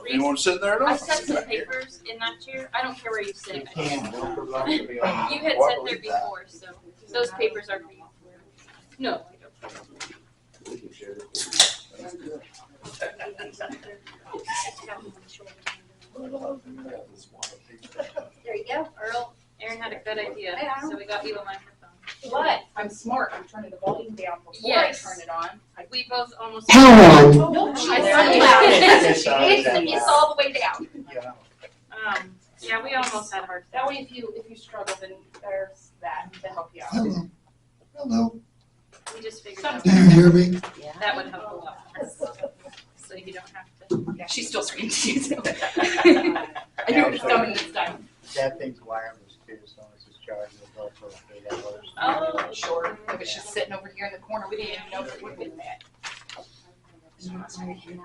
Anyone sitting there at all? I set some papers in that chair. I don't care where you sit. You can, You had sat there before, so those papers are for you. No, I don't. There you go, Earl. Aaron had a good idea, so we got you a microphone. But I'm smart. I'm turning the volume down before Yes. I turn it on. We both almost. No, she's Oh, not there allowed. it is. It's all the way down. Yeah, we almost had a hard That time. way, if you struggle, then there's that to help you out. Hello. Hello. We just figured out Do you hear me? that would help a lot. So you don't have to. Yeah, she's still screaming too. I knew it was coming this time. That thing's wireless too, so it's just charged with also $8. Oh, sure. It was just sitting over here in the corner. We didn't even know it would have been that. Same here.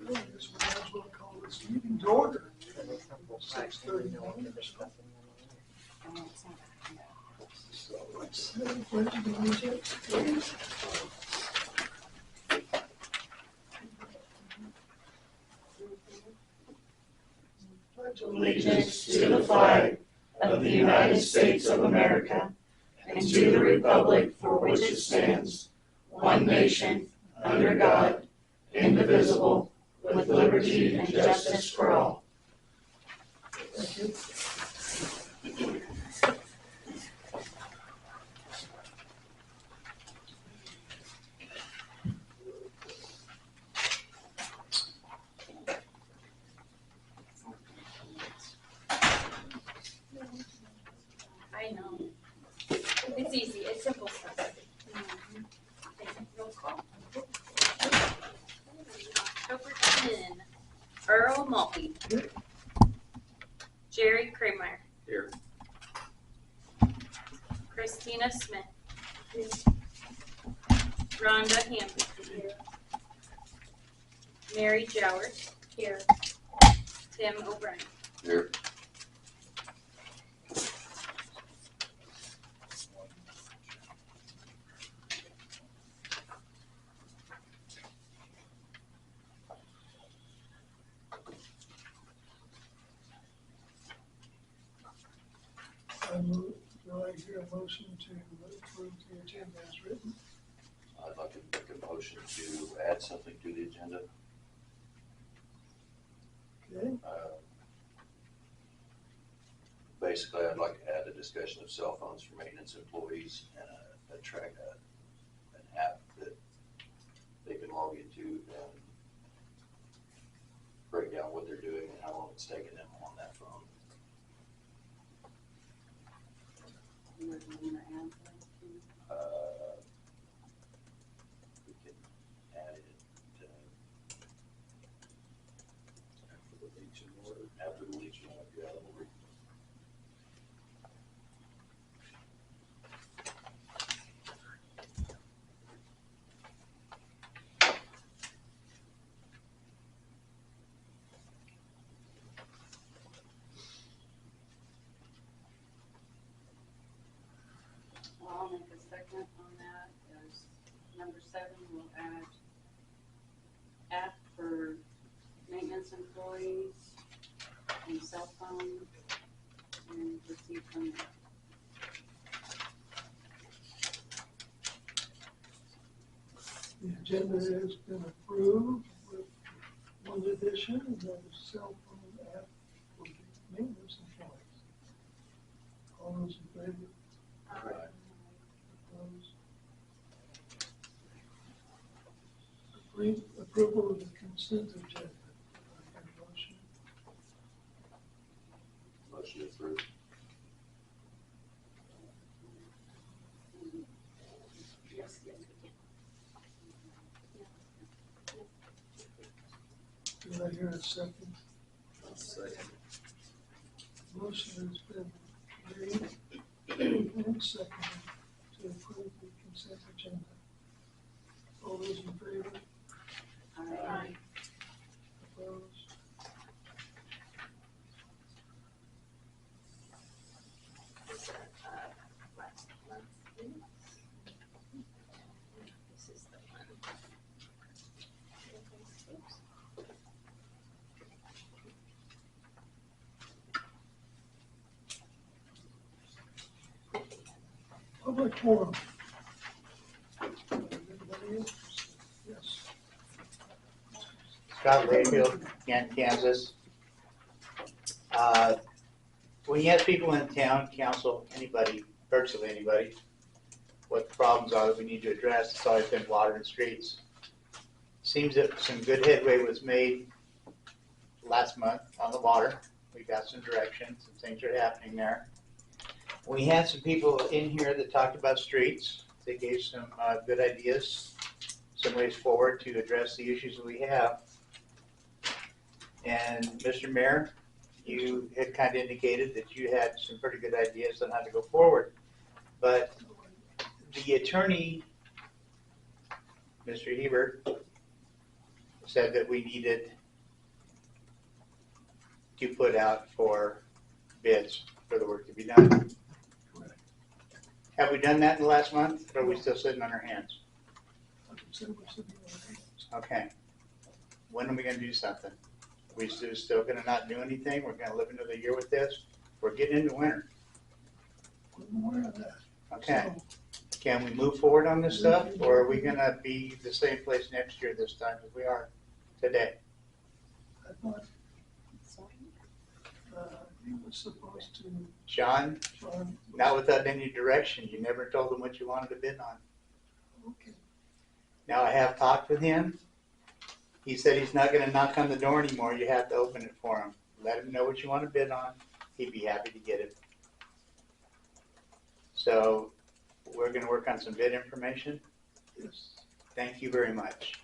This one is what I call this meeting to order. 6:31. So let's say the pledge of allegiance, please. Pledge Allegiance to the flag of the United States of America and to the republic for which it stands, one nation, under God, indivisible, with liberty and justice for all. Thank you. I know. It's easy. It's simple stuff. Roll call. October 10. Earl Mulkey. Jerry Kramer. Here. Christina Smith. Rhonda Hampton. Mary Jowers. Here. Tim O'Brien. Here. I move, do I hear a motion to approve the agenda as written? I'd like to make a motion to add something to the agenda. Okay, Basically, I'd like to add a discussion of cell phones for maintenance employees and an app that they can log into and break down what they're doing and how long it's taking them on that phone. We can add it after the Legion order. After the Legion order, yeah, that'll be. I'll make a second on that. There's number 7, we'll add app for maintenance employees and cell phone and receive from that. the agenda has been approved with one addition, and that is cell phone app for the maintenance employees. All those in favor? Opposed? Approval of the consent agenda. I have a motion. Motion approved. Yes, yes, we can. Do I hear a second? Second. Motion has been made and seconded to approve the consent agenda. All those in favor? Aye. Opposed? Last month's minutes. This is the one. Oops. Public forum. Anybody else? Yes. Scott Layfield, Canton, Kansas. When you ask people in town, council, anybody, virtually anybody, what the problems are that we need to address, it's always been water and streets. Seems that some good headway was made last month on the water. We got some direction, some things are happening there. We had some people in here that talked about streets. They gave some good ideas, some ways forward to address the issues that we have. And Mr. Mayor, you had kind of indicated that you had some pretty good ideas on how to go forward. But the attorney, Mr. Hebert, said that we needed to put out for bids for the work to be done. Have we done that in the last month, or are we still sitting on our hands? Okay. When are we gonna do something? We still gonna not do anything? We're gonna live another year with this? We're getting into winter. I'm aware of that. Okay. Can we move forward on this stuff, or are we gonna be the same place next year this time as we are today? I thought, he was supposed to, John, John. not without any direction. You never told him what you wanted to bid on. Okay. Now I have talked with him. He said he's not gonna knock on the door anymore. You have to open it for him. Let him know what you want to bid on. He'd be happy to get it. So we're gonna work on some bid information. Yes. Thank you very much.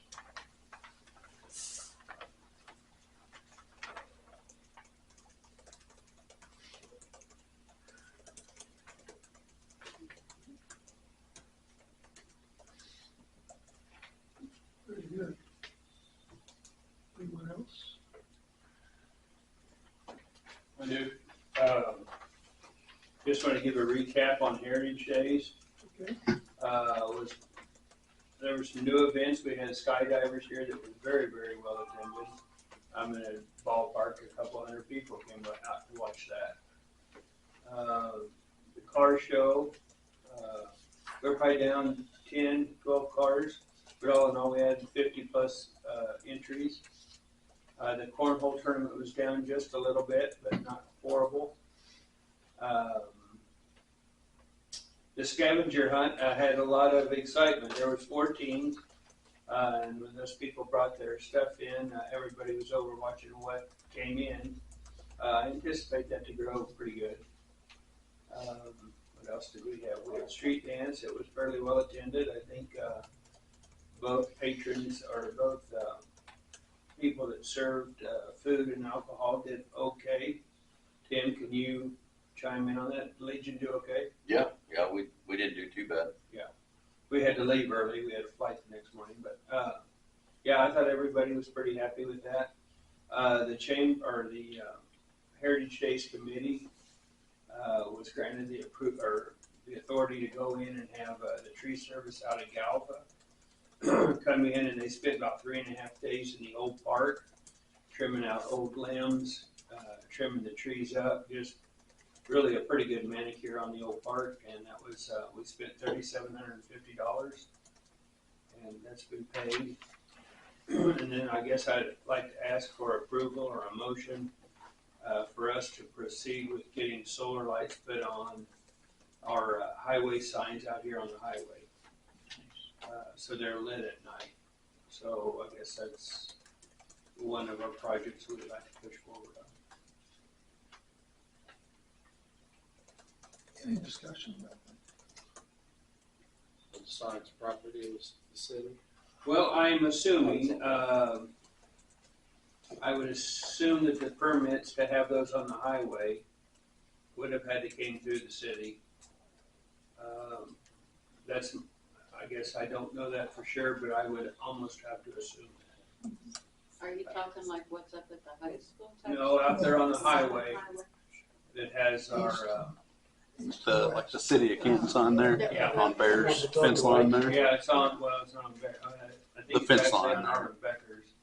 Very good. Anyone else? I do. Just want to give a recap on Heritage Days. Okay. There were some new events. We had skydivers here that were very, very well attended. I'm in a ballpark, a couple hundred people came out to watch that. The car show, we're probably down 10, 12 cars, but all in all, we had 50 plus entries. The cornhole tournament was down just a little bit, but not horrible. The scavenger hunt had a lot of excitement. There was 4 teams, and when those people brought their stuff in, everybody was over watching what came in. I anticipate that to grow pretty good. What else did we have? We had street dance. It was fairly well attended. I think both patrons or both people that served food and alcohol did okay. Tim, can you chime in on that? Legion do okay? Yeah, we didn't do too bad. We had to leave early. We had a flight the next morning, but yeah, I thought everybody was pretty happy with that. The Heritage Days Committee was granted the authority to go in and have the tree service out of Galva come in, and they spent about 3.5 days in the old park, trimming out old limbs, trimming the trees up, just really a pretty good manicure on the old park, and that was, we spent $3,750, and that's been paid. And then I guess I'd like to ask for approval or a motion for us to proceed with getting solar lights put on our highway signs out here on the highway. So they're lit at night. So I guess that's one of our projects we'd like to push forward on. Any discussion about that? The Science property is the city. Well, I'm assuming, I would assume that the permits to have those on the highway would have had to came through the city. That's, I guess I don't know that for sure, but I would almost have to assume that. Are you talking like what's up at the high school? type No, out there on the stuff? highway that has our, Like the city of Canton on there, Yeah. on Bears fence line there. yeah, it's on, well, it's on, I think The it's fence actually line on there. Harvard Becker's.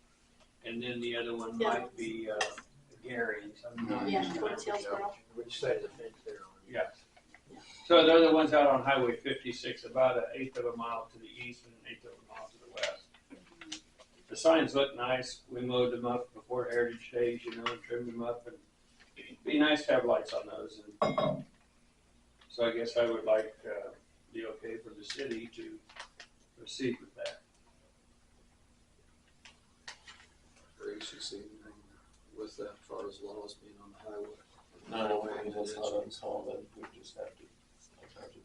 And then the other one Yeah. might be, Gary's. I'm not Yeah, sure. towards Hillsborough. Which side of the fence there on? Yeah. So they're the ones out on Highway 56, about an eighth of a mile to the east and an eighth of a mile to the west. The signs look nice. We mowed them up before Heritage Days, and trimmed them up, and it'd be nice to have lights on those. And so I guess I would like the okay for the city to proceed with that. Or you should see anything with that as far as laws being on the highway. No, I mean, that's not uncommon, we just have to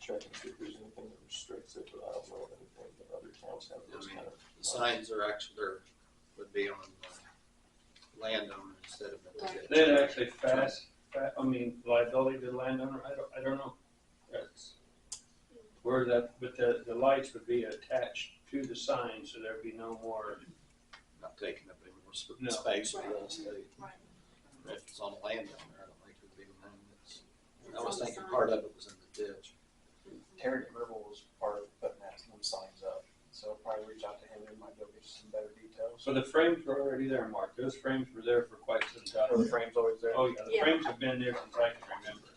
check and see if there's anything that restricts it, but I don't know of anything that other towns have those kind of. The signs are actually, would be on the landowner instead of the ditch. They'd actually liability to the landowner, I don't know. That's where that, but the lights would be attached to the sign, so there'd be no more. Not taking up any more No. space for real estate. Right. If it's on the landowner, I don't think it would be one that's, I was thinking part of it was in the ditch. Terry Gribble was part of putting them signs up, so probably reach out to him, he might be able to get you some better details. So the frames were already there, Mark. Those frames were there for quite some Are the time. frames always there? Oh, yeah, the Yeah. frames have been there since I can remember.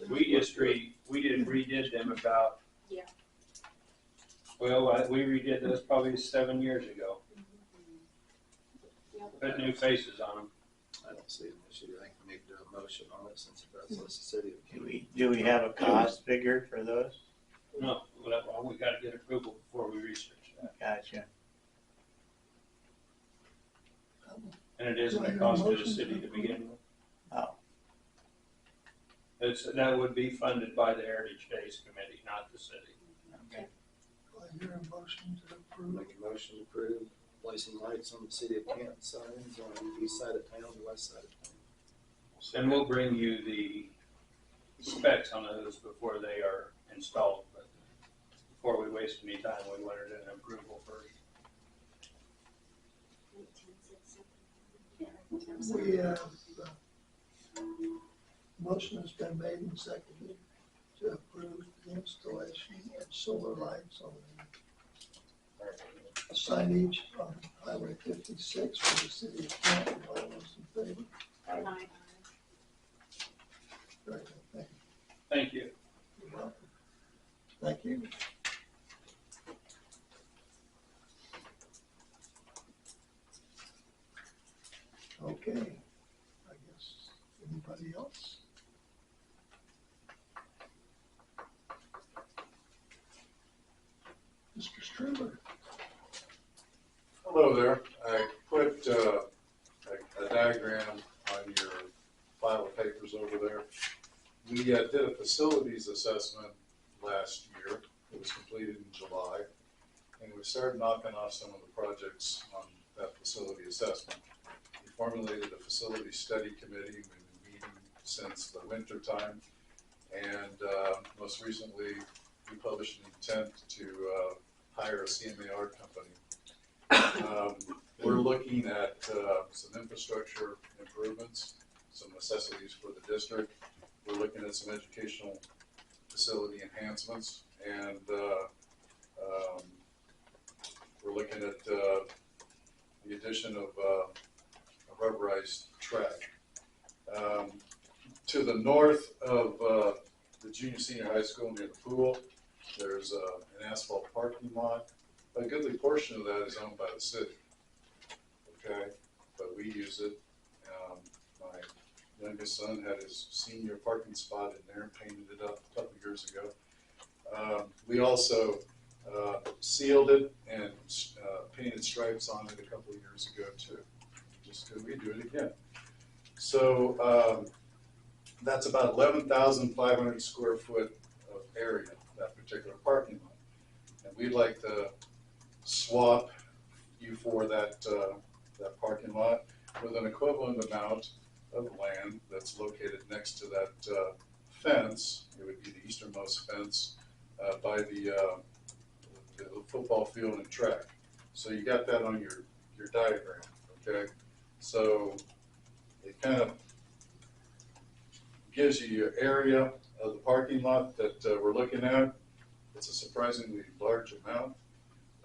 We redid them about. Yeah. Well, we redid those probably 7 years ago. Put new faces on them. I don't see an issue. I think we need to do a motion on it since it does list the city of Canton. Do we have a cost figure for those? No, well, we gotta get approval before we research that. Gotcha. And it isn't a cost to the city to begin with. Oh. That would be funded by the Heritage Days Committee, not the city. Okay. Do I hear a motion to approve? Make a motion to approve placing lights on the city of Canton signs on the east side of town, the west side of town. And we'll bring you the specs on those before they are installed, but before we waste any time, we wanted an approval first. We have, motion has been made and seconded to approve the installation of solar lights on the signage on Highway 56 for the city of Canton. All those in favor? Aye. Very good, thank you. Thank you. You're welcome. Thank you. Okay, I guess, anybody else? Mr. Struber? Hello there. I put a diagram on your file of papers over there. We did a facilities assessment last year. It was completed in July. And we started knocking off some of the projects on that facility assessment. We formulated a facility study committee. We've been meeting since the winter time. And most recently, we published an intent to hire a CMAR company. We're looking at some infrastructure improvements, some necessities for the district. We're looking at some educational facility enhancements, and we're looking at the addition of a rubberized track. To the north of the junior senior high school near the pool, there's an asphalt parking lot. A goodly portion of that is owned by the city, okay? But we use it. My youngest son had his senior parking spot in there and painted it up a couple years ago. We also sealed it and painted stripes on it a couple of years ago too, just to redo it again. So that's about 11,500 square foot of area, that particular parking lot. And we'd like to swap you for that parking lot with an equivalent amount of land that's located next to that fence. It would be the easternmost fence by the football field and track. So you got that on your diagram, okay? So it kind of gives you your area of the parking lot that we're looking at. It's a surprisingly large amount.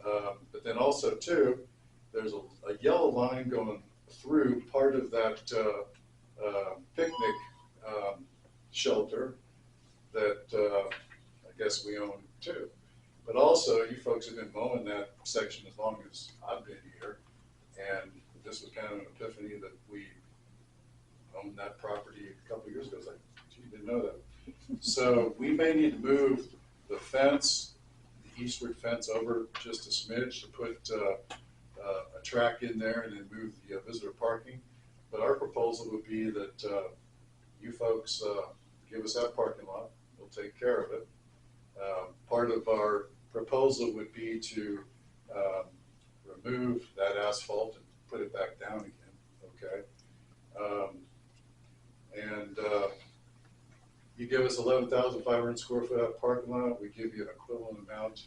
But then also too, there's a yellow line going through part of that picnic shelter that I guess we own too. But also, you folks have been mowing that section as long as I've been here, and this was kind of an epiphany that we owned that property a couple of years ago. I was like, gee, didn't know that. So we may need to move the fence, the eastward fence, over just a smidge to put a track in there and then move the visitor parking. But our proposal would be that you folks give us that parking lot. We'll take care of it. Part of our proposal would be to remove that asphalt and put it back down again, okay? And you give us 11,500 square foot of parking lot, we give you an equivalent amount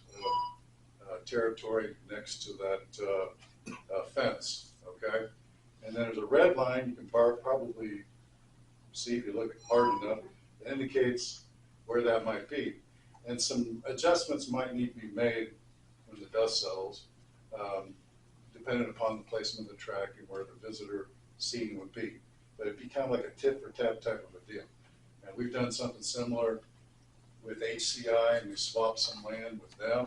of territory next to that fence, okay? And then there's a red line, you can probably see if you look hard enough, it indicates where that might be. And some adjustments might need to be made when the dust settles, depending upon the placement of the track and where the visitor seating would be. But it'd be kind of like a tit for tat type of a deal. And we've done something similar with HCI, and we swapped some land with them.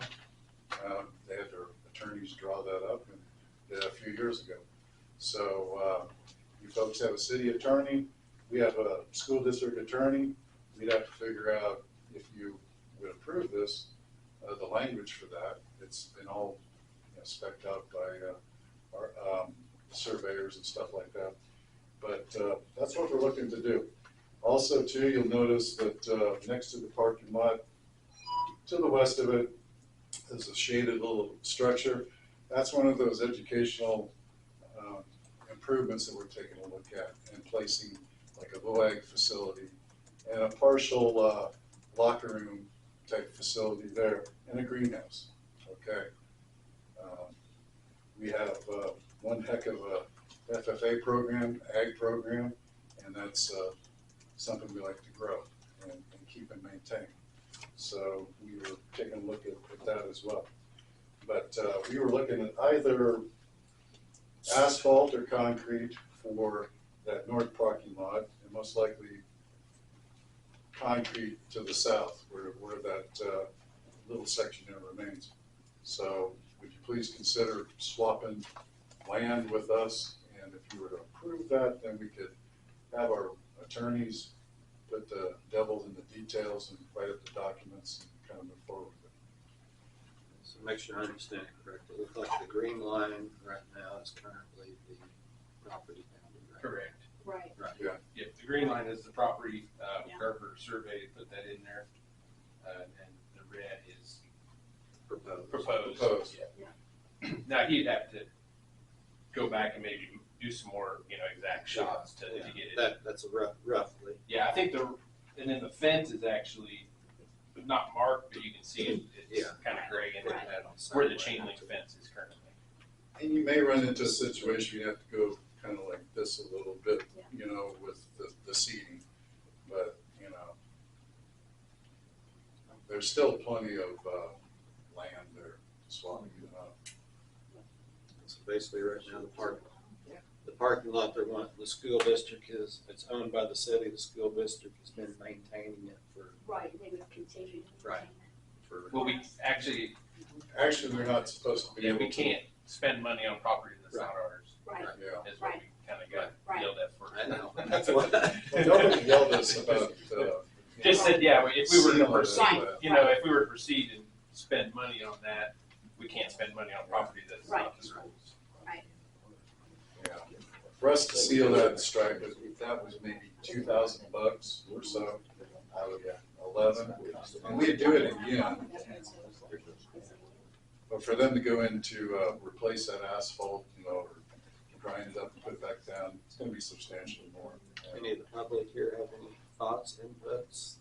They had their attorneys draw that up and did it a few years ago. So you folks have a city attorney, we have a school district attorney. We'd have to figure out if you would approve this, the language for that. It's been all spec'd out by our surveyors and stuff like that. But that's what we're looking to do. Also too, you'll notice that next to the parking lot, to the west of it, there's a shaded little structure. That's one of those educational improvements that we're taking a look at and placing like a VOAG facility and a partial locker room type facility there and a greenhouse, okay? We have one heck of a FFA program, ag program, and that's something we like to grow and keep and maintain. So we were taking a look at that as well. But we were looking at either asphalt or concrete for that north parking lot, and most likely concrete to the south where that little section there remains. So would you please consider swapping land with us? And if you were to approve that, then we could have our attorneys put the devil in the details and write up the documents and kind of move forward with it. So make sure I understand it correctly. It looks like the green line right now is currently the property boundary, right? Correct. Right. Right. Yeah. Yeah, the green line is the property, Garber survey, put that in there. And the red is Proposed. proposed. Yeah. Now, he'd have to go back and maybe do some more, exact shots to get it. That's a roughly. Yeah, I think and then the fence is actually not marked, but you can see it's kind of gray in Right. where the chain link fence is currently. And you may run into a situation you have to go kind of like this a little bit, Yeah. with the seating. But, there's still plenty of land there swapping it up. So basically right now the parking lot they're wanting, the school district it's owned by the city. The school district has been maintaining it for Right, they would continue to Right. maintain it. for Well, we actually, Actually, they're not supposed to be able to. we can't spend money on property that's not ours, Right, Yeah. is what we kind of got Right. yelled at for. I know. That's what. Well, nobody yelled at us about, Just said, if we were to Seal it, proceed, but- if we were to proceed and spend money on that, spend money on property that's not the schools. Yeah. For us to seal that and strike it, that was maybe $2,000 or so out of 11. And we'd do it again. But for them to go in to replace that asphalt, or grind it up and put it back down, it's gonna be substantially more. Any of the public here have any thoughts, inputs?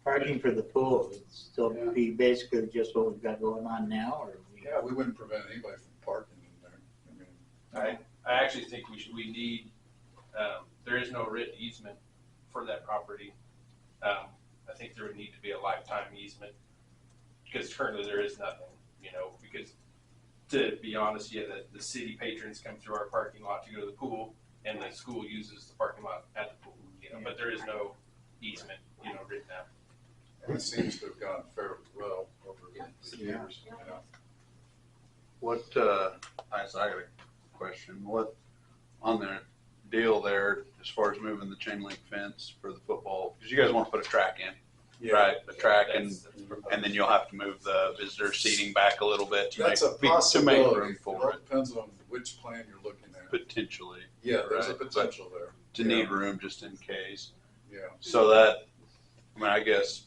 Parking for the pool, would still be basically just what we've got going on now, or? Yeah, we wouldn't prevent anybody from parking in there. I mean, I actually think we need, there is no written easement for that property. I think there would need to be a lifetime easement, because currently there is nothing, because to be honest, the city patrons come through our parking lot to go to the pool, and the school uses the parking lot at the pool, but there is no easement, written out. and it seems to have gone fairly well over the years. What, I got a question. What, on the deal there, as far as moving the chain link fence for the football, because you guys want to put a track in, right? A track, and then you'll have to move the visitor seating back a little bit to That's a make possibility. room for it. Depends on which plan you're looking at. Potentially. Yeah, there's a Right, potential there. To need room just in case. Yeah. So that, I guess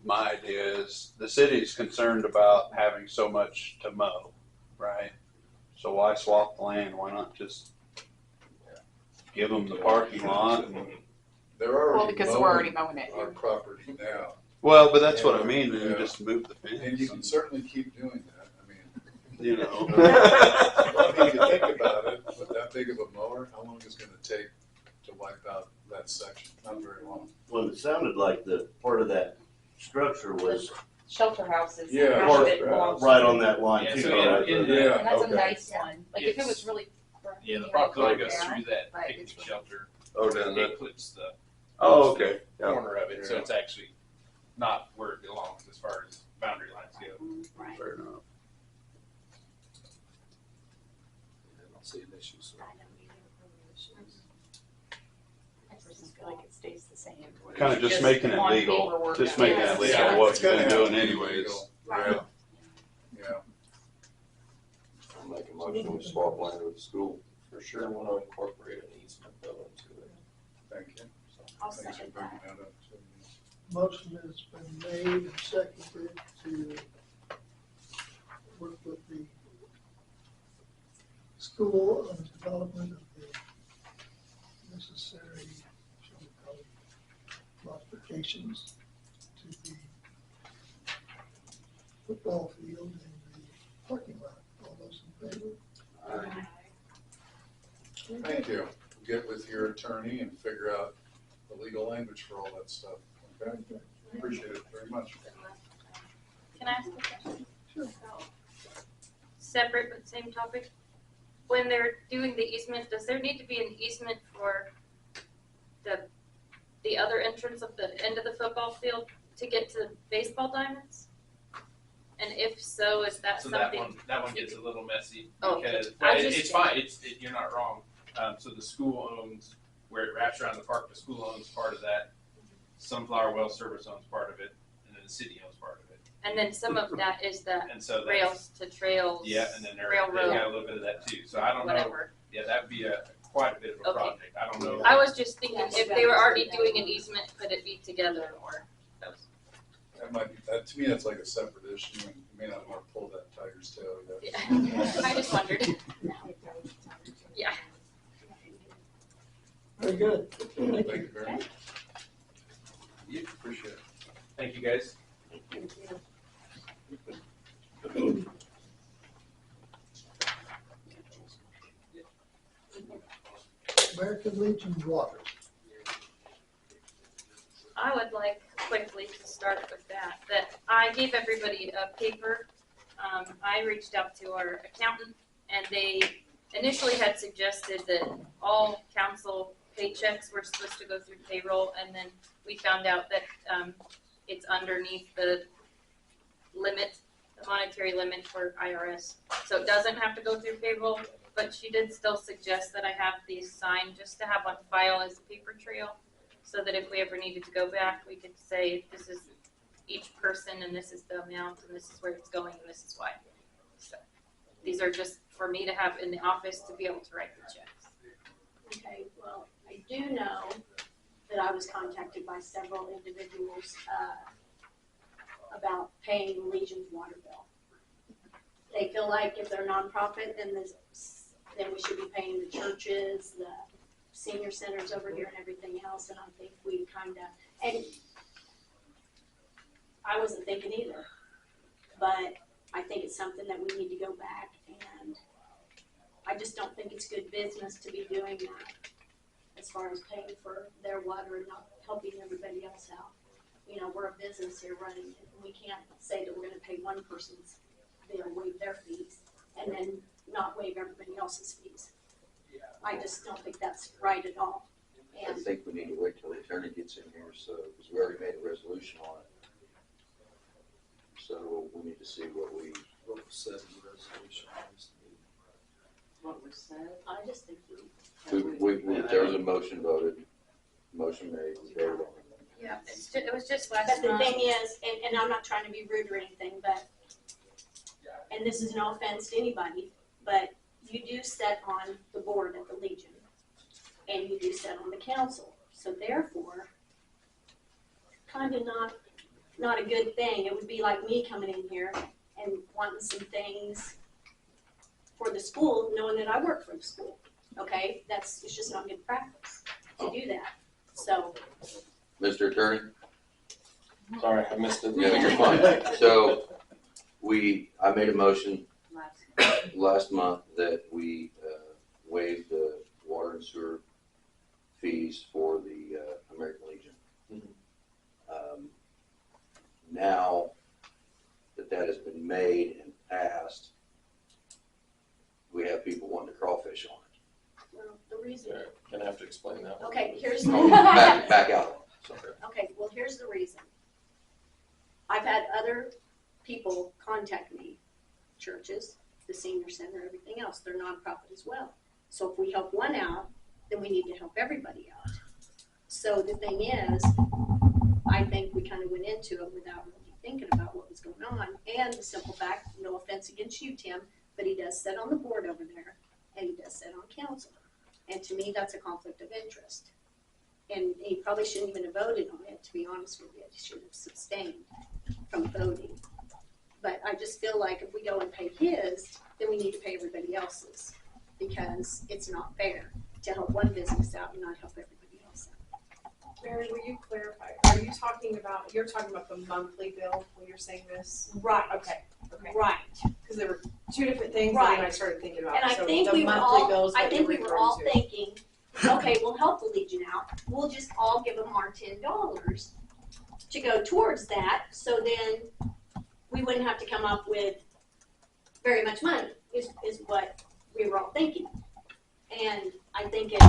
my idea is the city's concerned about having so much to mow, right? So why swap the land? Why not just give them the parking lot? And, They're already Well, because we're already mowing it. our property now. well, but that's what I mean, and just move the fence. And you can certainly keep doing that. I mean, You know. I mean, if you think about it, with that big of a mower, how long is it gonna take to wipe out that section? Not very long. Well, it sounded like the part of that structure was Shelter houses. Yeah, half of it shelter belongs right to- on that line Yeah, too. so right? in Yeah. And that's okay. a nice one. Like if it It's- was really. Yeah, the like property right goes now, through that but picnic it's- shelter. Oh, does It it? clips the Oh, okay. Yeah. corner of it, so it's actually not where it belongs as far as boundary lines go. Right. Fair enough. I don't see an issue, so. I just feel like it stays the same. Kind of just making it on legal, paperwork. just making it Yes. legal, Yeah, what it's you've gonna been have doing to be anyways. legal. Right. Yeah. I'll make a motion to swap land with the school. For sure, want to incorporate an easement though into it. Thank you. I'll Thanks for second bringing that. that up. too. Motion has been made and seconded to work with the school on the development of the necessary, shall we call it, modifications to the football field and the parking lot. All those in favor? Thank you. Get with your attorney and figure out the legal language for all that stuff. Okay? Appreciate it very much. Can I ask a question? Sure. Separate but same topic. When they're doing the easement, does there need to be an easement for the other entrance of the end of the football field to get to baseball diamonds? And if so, is that So something? that one gets a little messy Oh, because, I but was it's just- fine, you're not wrong. So the school owns, where it wraps around the park, the school owns part of that. Sunflower Well Service owns part of it, and then the city owns part of it. And then some of that is the And so that's, rails to trails. yeah, and then they railroad, got a little bit of that too. So I don't know, whatever. yeah, that'd be quite a bit of a Okay. project. I don't know. I was just thinking if they were already doing an easement, could it be together or? That might be, that, to me, that's like a separate issue, and you may not want to pull that tiger's tail yet. Yeah. I just wondered. Yeah. Very good. Thank you very much. You appreciate it. Thank you, guys. American Legion Water. I would like quickly to start with that I gave everybody a paper. I reached out to our accountant and they initially had suggested that all council paychecks were supposed to go through payroll, and then we found out that it's underneath the limit, the monetary limit for IRS. So it doesn't have to go through payroll, but she did still suggest that I have these signed just to have on file as a paper trail, so that if we ever needed to go back, we could say this is each person and this is the amount and this is where it's going and this is why. These are just for me to have in the office to be able to write the checks. Okay, well, I do know that I was contacted by several individuals, about paying Legion's water bill. They feel like if they're nonprofit, then we should be paying the churches, the senior centers over here and everything else, and I think we kinda, and I wasn't thinking either, but I think it's something that we need to go back, and I just don't think it's good business to be doing that as far as paying for their water and not helping everybody else out. You know, we're a business here running it, and we can't say that we're gonna pay one person's bill, waive their fees, and then not waive everybody else's fees. I just don't think that's right at all. I And think we need to wait till the attorney gets in here, so, because we already made a resolution on it. So we need to see what we, What was said in the resolution. What was said? I just think there was a motion voted, motion made, we voted on it. Yeah, it was just last But the month. thing is, and I'm not trying to be rude or anything, but, and this is no offense to anybody, but you do sit on the board at the Legion, and you do sit on the council, so therefore, kind of not a good thing. It would be like me coming in here and wanting some things for the school, knowing that I work for the school, okay? It's just not good practice to do that, so. Mr. Attorney? Sorry, I missed it. Yeah, you're fine. So, I made a motion Last. last month that we waive the water and sewer fees for the American Legion. Now that has been made and passed, we have people wanting to crawfish on it. Well, the reason, Gonna have to explain that one. okay, here's Oh, back out. Sorry. okay, well, here's the reason. I've had other people contact me, churches, the senior center, everything else, they're nonprofit as well. So if we help one out, then we need to help everybody out. So the thing is, I think we kind of went into it without really thinking about what was going on. And the simple fact, no offense against you, Tim, but he does sit on the board over there, and he does sit on council. And to me, that's a conflict of interest. And he probably shouldn't even have voted on it, to be honest with you. He should have abstained from voting. But I just feel like if we go and pay his, then we need to pay everybody else's, because it's not fair to help one business out and not help everybody else out. Mary, will you clarify? You're talking about the monthly bill when you're saying this? Right. Okay. Right. Because there were two different things that I Right. started thinking about. And I So think the we were monthly all, bills I that think you're we were referring all to. thinking, okay, we'll help the Legion out. We'll just all give them our $10 to go towards that, so then we wouldn't have to come up with very much money, is what we were all thinking. And I think it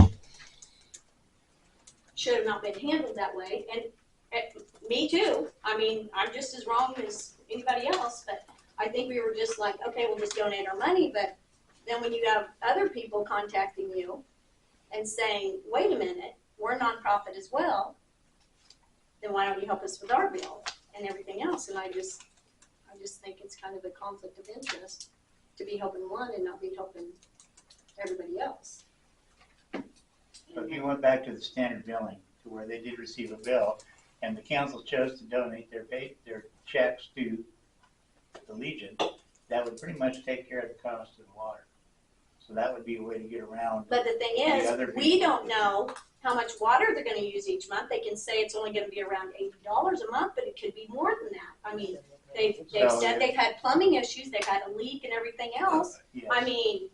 should have not been handled that way, and me too. I mean, I'm just as wrong as anybody else, but I think we were just like, okay, we'll just donate our money, but then when you have other people contacting you and saying, wait a minute, we're a nonprofit as well, then why don't you help us with our bill and everything else? And I just think it's kind of a conflict of interest to be helping one and not be helping everybody else. But you went back to the standard billing, to where they did receive a bill, and the council chose to donate their checks to the Legion, that would pretty much take care of the cost of the water. So that would be a way to get around. But the thing is, we don't know how much water they're gonna use each month. They can say it's only gonna be around $80 a month, but it could be more than that. I mean, they've said they've had plumbing issues, they've had a leak and everything else. Yes. I mean,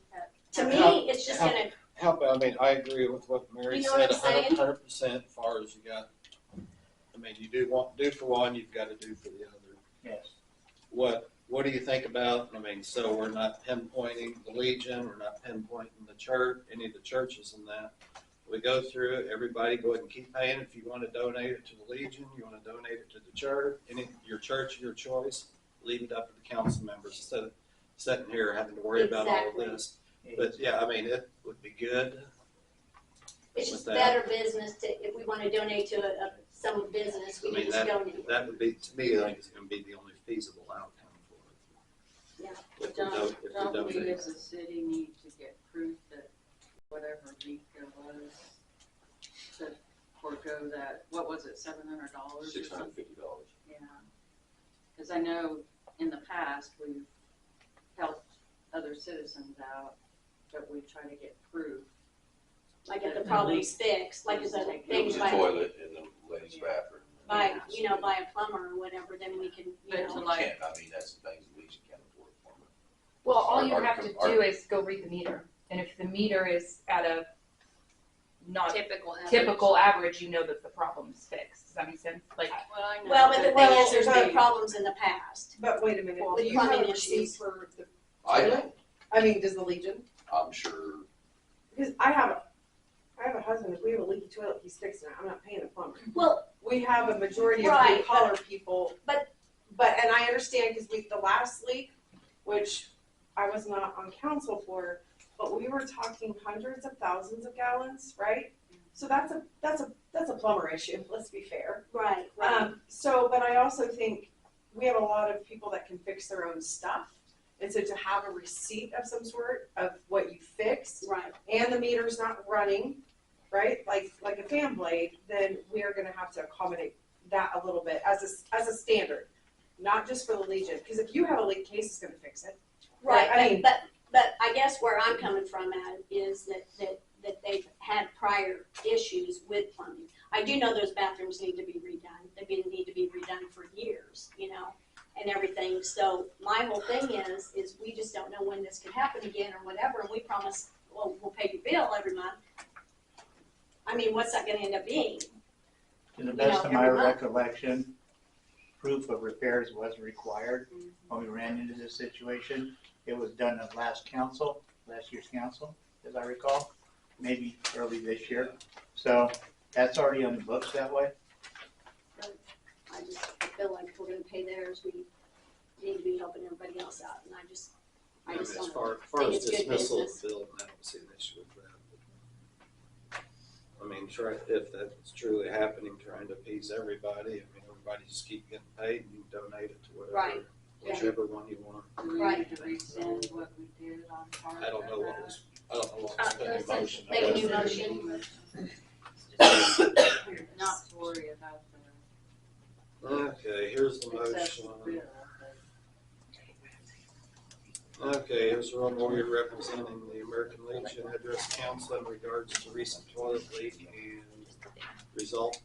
to me, it's just gonna, I mean, I agree with what Mary You know said, what I'm saying? 100% as far as you got. I mean, you do for one, you've got to do for the other. Yes. What do you think about, I mean, so we're not pinpointing the Legion, we're not pinpointing the church, any of the churches in that. We go through it, everybody go ahead and keep paying. If you want to donate it to the Legion, you want to donate it to the church, your church, your choice, leave it up to the council members instead of sitting here having to worry about all Exactly. of this. But yeah, I mean, it would be good. it's just with that. better business to, if we wanna donate to some business, we I need mean, to donate. that would be, to me, I think it's going to be the only feasible outcome for Yeah. If we Don't, if we don't we donate. as a city need to get proof that whatever leak there was, to forego that, what was it, $700 or something? $650. Yeah. Cause I know in the past, we've helped other citizens out, but we try to get proof. Like if the problem's fixed, like if the It things was a by, toilet in the ladies' bathroom. by, you know, by a plumber or whatever, then we can, you But know. to You like, can't, I mean, that's the things the Legion can't afford for them. Well, all you Our- have to our- do is go read the meter, and if the meter is at a not Typical average. average, you know that the problem's fixed. Does that make sense? Like, well, I know. Well, but the thing is, there's they been problems in the past. But wait a minute, Well, do you have plumbing a receipt issues. for the I toilet? don't, I mean, does the Legion? I'm sure, Because I have a husband, if we have a leaky toilet, he's fixing it, I'm not paying the plumber. Well, We have a majority of Right, blue collar people. but- And I understand, because the last leak, which I was not on council for, but we were talking hundreds of thousands of gallons, right? So that's a plumber issue, let's be fair. right. But I also think we have a lot of people that can fix their own stuff. And so to have a receipt of some sort of what you fixed, Right. and the meter's not running, right, like a fan blade, then we are gonna have to accommodate that a little bit as a standard, not just for the Legion, because if you have a leak, Case is gonna fix it. Right, I mean- but I guess where I'm coming from at is that they've had prior issues with plumbing. I do know those bathrooms need to be redone, they've been, need to be redone for years, you know, and everything. So my whole thing is we just don't know when this could happen again or whatever, and we promise, well, we'll pay your bill every month. I mean, what's that gonna end up being? To the You best know, of my every month. recollection, proof of repairs was required when we ran into this situation. It was done at last year's council, as I recall, maybe early this year. So that's already on the books that way. I just feel like if we're gonna pay theirs, we need to be helping everybody else out, and I just As don't far think as it's good dismissal of business. the bill, I don't see an issue with that. I mean, if that's truly happening, trying to appease everybody, I mean, everybody just keep getting paid and you donate it to whatever, Right. whichever one you want. Do we Right. need to rescind what we did on part I don't know what was, I don't know what was put in let's motion. make a new motion. Not to worry about the Okay, here's the excessive motion. bill, Okay, here's one warrior representing the American Legion address council in regards to recent toilet leak and resulting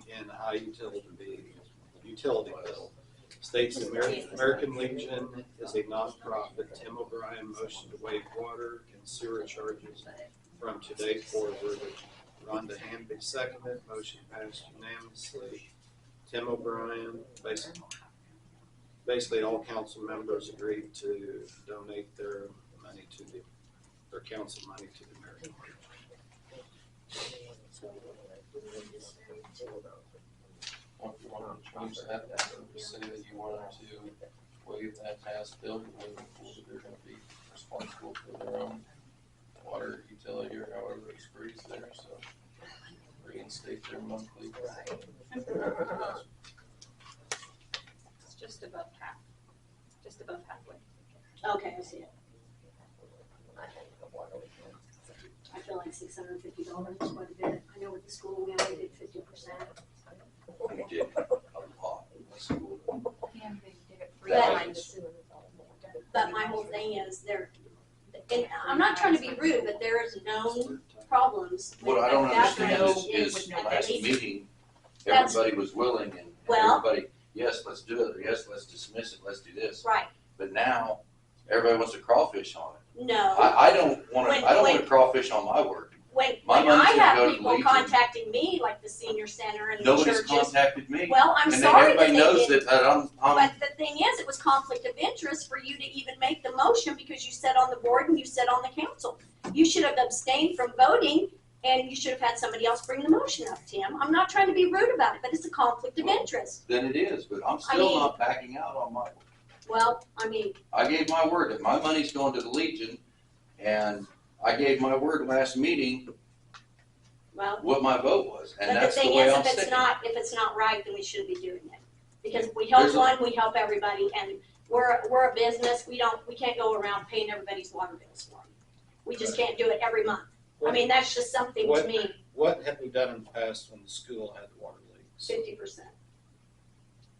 in high utility bill. States the American Legion is a nonprofit. Tim O'Brien motioned to waive water and sewer charges from today forward. Rhonda Hamby seconded, motion passed unanimously. Tim O'Brien, basically all council members agreed to donate their money to their council money to the American Legion. Well, if you wanted to change that, just say that you wanted to waive that past bill, moving forward, they're gonna be responsible for their own water utility or however it's greased there, so reinstate their monthly. It's just above half, just above halfway. Okay, I see it. I feel like $650 is quite a bit. I know with the school, we only did 50%. we did a lot in the school. and they did it 3 That times. But my whole thing is and I'm not trying to be rude, but there is known problems with What I don't understand bathrooms is at the last Legion. meeting, That's- everybody was willing and Well- everybody, yes, let's do it, or yes, let's dismiss it, let's do this. Right, But now, everybody wants to crawfish on it. no. I don't wanna, When- I don't when- wanna crawfish on my work. When My I money's gonna have go to the people Legion. contacting me, like the senior center and the Nobody's churches. contacted me. Well, I'm And sorry that everybody they knows didn't. that I'm, But the thing is, it was conflict of interest for you to even make the motion because you sat on the board and you sat on the council. You should have abstained from voting and you should have had somebody else bring the motion up, Tim. I'm not trying to be rude about it, but it's a conflict of interest. then it is, but I'm I still mean- not backing out on my, Well, I mean, I gave my word that my money's going to the Legion, and I gave my word last meeting well, what my vote was, and but the that's the thing way is, I'm if it's sticking. not right, then we shouldn't be doing it. Because if we help There's a- one, we help everybody, and we're a business, we can't go around paying everybody's water bills for them. We just can't do it every month. I mean, that's just something to me, What have we done in the past when the school had the water leaks? 50%.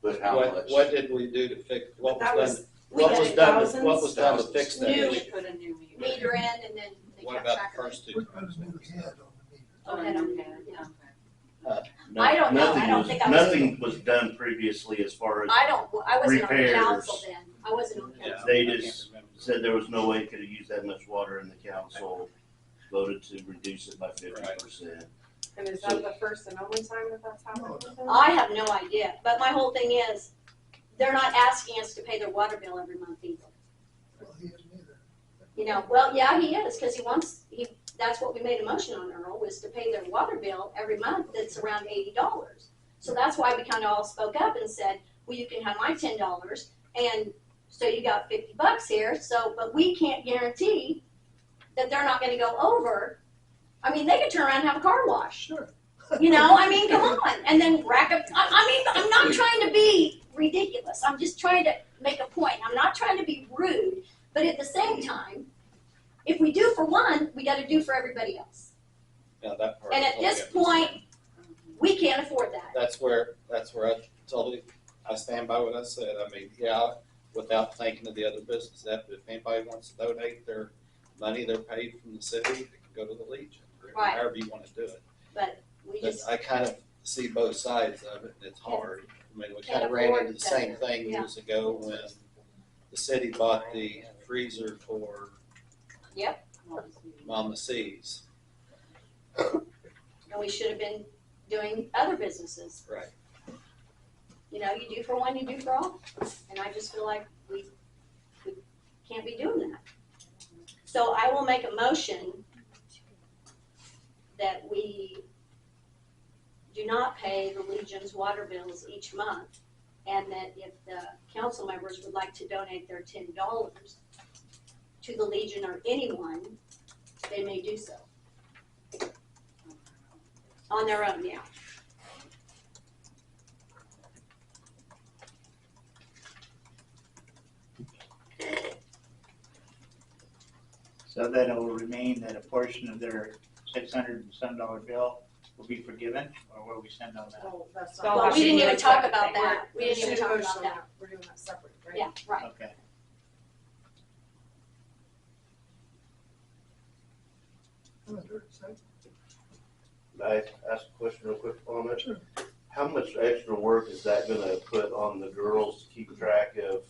But how What, much? what did we do to fix, what That was done, was- We what got was done, thousands. what was done to fix that New. issue? Put a new meter. Meter in and then they What kept about track the of it. first two? We're going to do the head on the meter. Oh, head on head, yeah. No- I don't know. I nothing don't was- think I was- Nothing was done previously as far as, I wasn't on Repairs. council then. I wasn't on council. They I can't just remember. said there was no way it could have used that much water, and the council voted to reduce it by 50%. And is that the first and only time that that's happened with them? I have no idea, but my whole thing is, they're not asking us to pay their water bill every month either. Well, he isn't either. You know, well, yeah, he is, because that's what we made a motion on, Earl, was to pay their water bill every month that's around $80. So that's why we kind of all spoke up and said, well, you can have my $10, and so you got $50 here, so, but we can't guarantee that they're not gonna go over. I mean, they could turn around and have a car wash. Sure. You know, I mean, come on, and then rack up, I mean, I'm not trying to be ridiculous, I'm just trying to make a point, I'm not trying to be rude, but at the same time, if we do for one, we gotta do for everybody else. Yeah, that part. And at totally this understand. point, we can't afford that. That's where I stand by what I said. I mean, yeah, without thinking of the other business, that if anybody wants to donate their money they're paid from the city, they can go to the Legion, or Right. however you want to do it. But we But just, I kind of see both sides of it, and it's hard. I mean, we Can't kind of ran afford into the same that. thing Yeah. years ago when the city bought the freezer for Mama C's. and we should have been doing other businesses. Right. You know, you do for one, you do for all. And I just feel like we can't be doing that. So I will make a motion that we do not pay the Legion's water bills each month. And that if the council members would like to donate their $10 to the Legion or anyone, they may do so. On their own, yeah. So then it will remain that a portion of their $600 and some bill will be forgiven, or what do we send on that? Well, that's Well, not. Well, we didn't even That's talk separate about thing. that. We didn't even Should talk vote about on that. We're doing that separate, right? Yeah, right. Okay. I ask a question real quick on it? Sure. How much extra work is that gonna put on the girls to keep track of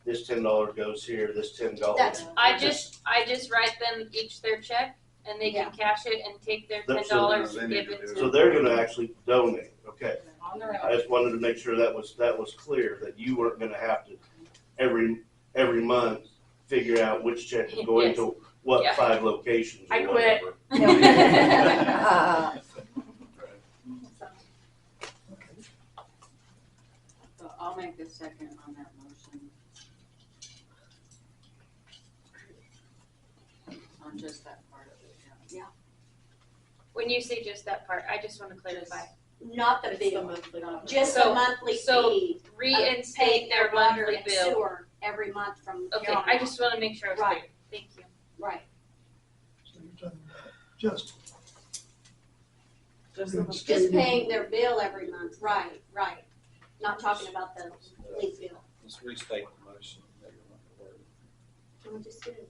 this $10 goes here, this $10? That's- I just write them each their check and they can cash it and take their So $10 they and need give to it do to. So they're gonna actually donate, okay. On their I own. just wanted to make sure that was clear, that you weren't gonna have to every month figure out which check is going to what Yeah. 5 locations or I quit. whatever. So I'll make a second on that motion. On just that part of it, yeah. When you say just that part, I just want to clarify. Not the It's the bill, monthly. just the So- monthly so fee. of Reinstate paying their water monthly and bill. sewer every month from Okay, here on I out. just want to make sure I was Right. clear. Thank you. Right. So you're talking about just Just the- Just paying their bill every month, right, right. Not talking about the leaf bill. Let's restate the motion. Maybe I'm not the word. I just did.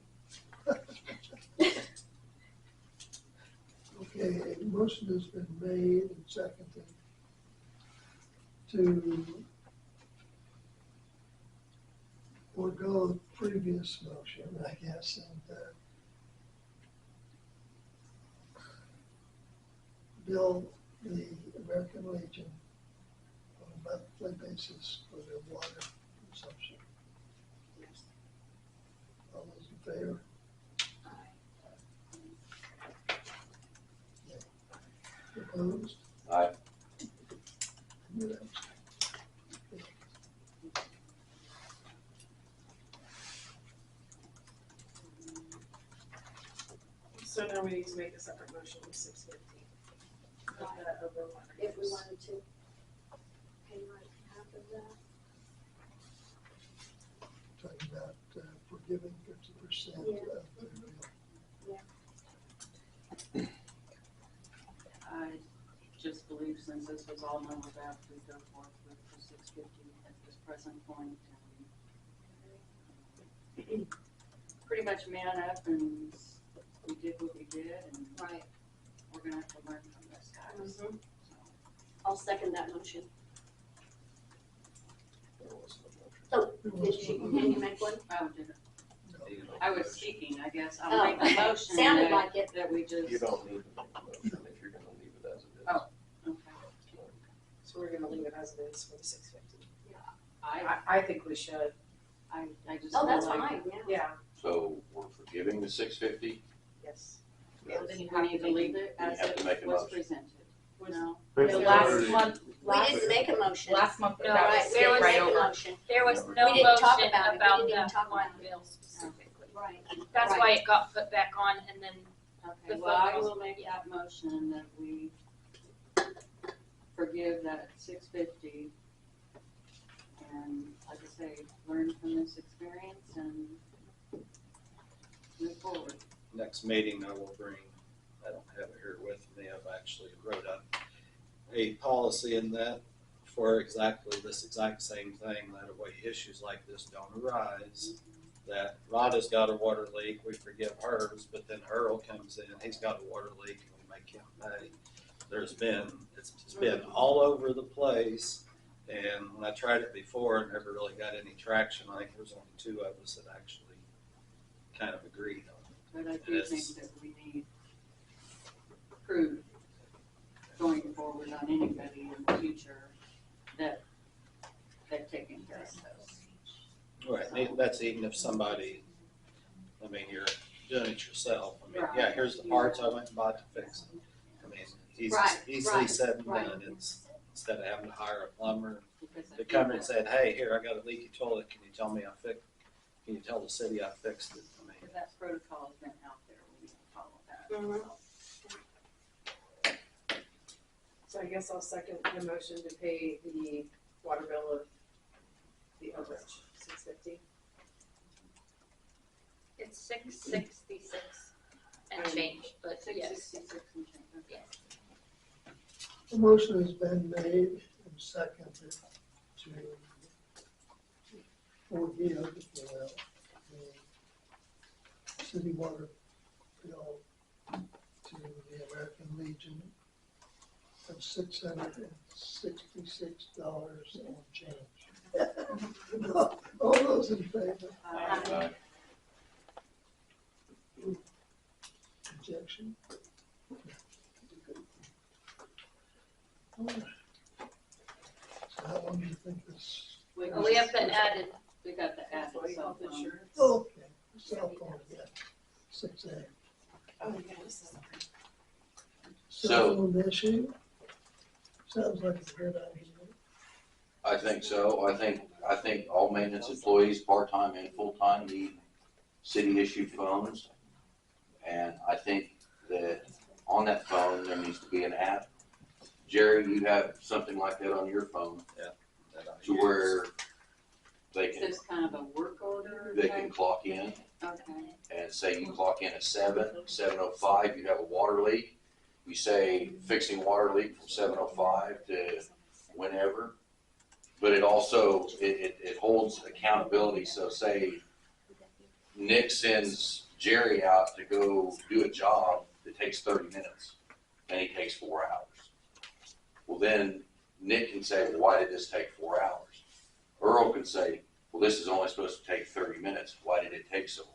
Okay, a motion has been made and seconded to forego the previous motion, I guess, and bill the American Legion on a monthly basis for their water consumption. All those in favor? Opposed? Aye. Unanimous. So now we need to make a separate motion with 615. If we wanted to. Pay like half of that. giving 50% of their bill. I just believe since this was all numbered out, we go forth with the 650 at this present point. And pretty much man up and we did what we did and Right. we're gonna have to learn from this, guys. Mhm. I'll second that motion. There was no motion. Oh, did you make one? Oh, did it? You don't I was motion. speaking, I guess. Oh, I'll make a motion sounded that, like it. that we just. You don't need to make a motion if you're gonna leave it as it is. Oh. Okay. So we're gonna leave it as it is for the 650. I think we should. I just. Oh, that's feel like- fine, yeah. Yeah, So we're forgiving the 650? yes. Yes, Then you we have need to to leave it You as have to it make a was motion. presented. No. Where's The the last version? month, We didn't make a motion. last month, No, that Right, was we there didn't was right make a over. motion. There was no We didn't talk motion about it. We about didn't even that talk one about it. bill specifically. Right. That's Right. why it got put back on and then Okay, The well, I photos. will make that motion that we forgive that 650. And like I say, learn from this experience and move forward. Next meeting, I will bring, I don't have it here with me, I've actually wrote up a policy in that for exactly this exact same thing, that way issues like this don't arise. That Rhonda's got a water leak, we forgive hers, but then Earl comes in, he's got a water leak, and we make him pay. It's been all over the place, and when I tried it before, it never really got any traction. I think there's only two of us that actually kind of agreed on it. But I do think that we need proof going forward on anybody in the future that they're taking care of this. Right, that's even if somebody, I mean, you're doing it yourself. I mean, yeah, Right. here's the parts I went and bought to fix it. I mean, Right, easily right, said and right. done. It's, instead of having to hire a plumber Because I to think come and that- said, hey, here, I got a leaky toilet, can you tell me can you tell the city I fixed it? I mean, Because that protocol has been out there, we need to follow that. Mhm. So I guess I'll second the motion to pay the water bill of the overage, 650. it's 666 and change, but yes. 666 and change, okay. The motion has been made and seconded to forgive, if you will, the city water bill to the American Legion of $666 and change. All those in favor? Objection? All right. So how long do you think this? Well, we have the added, We got the added cell phone. Okay, cell phone, yeah, 6A. Oh, yeah, this is. Cell phone issue? Sounds like a good idea. I think so. I think all maintenance employees, part-time and full-time, need city-issued phones. And I think that on that phone, there needs to be an app. Jerry, you have something like that on your phone that I to use. where they Is can, this kind of a work order? they can type? clock in Okay. and say you clock in at 7:05, you have a water leak. You say fixing water leak from 7:05 to whenever. But it also, it holds accountability. So say Nick sends Jerry out to go do a job that takes 30 minutes and he takes 4 hours. Well, then Nick can say, well, why did this take 4 hours? Earl can say, well, this is only supposed to take 30 minutes. Why did it take so long?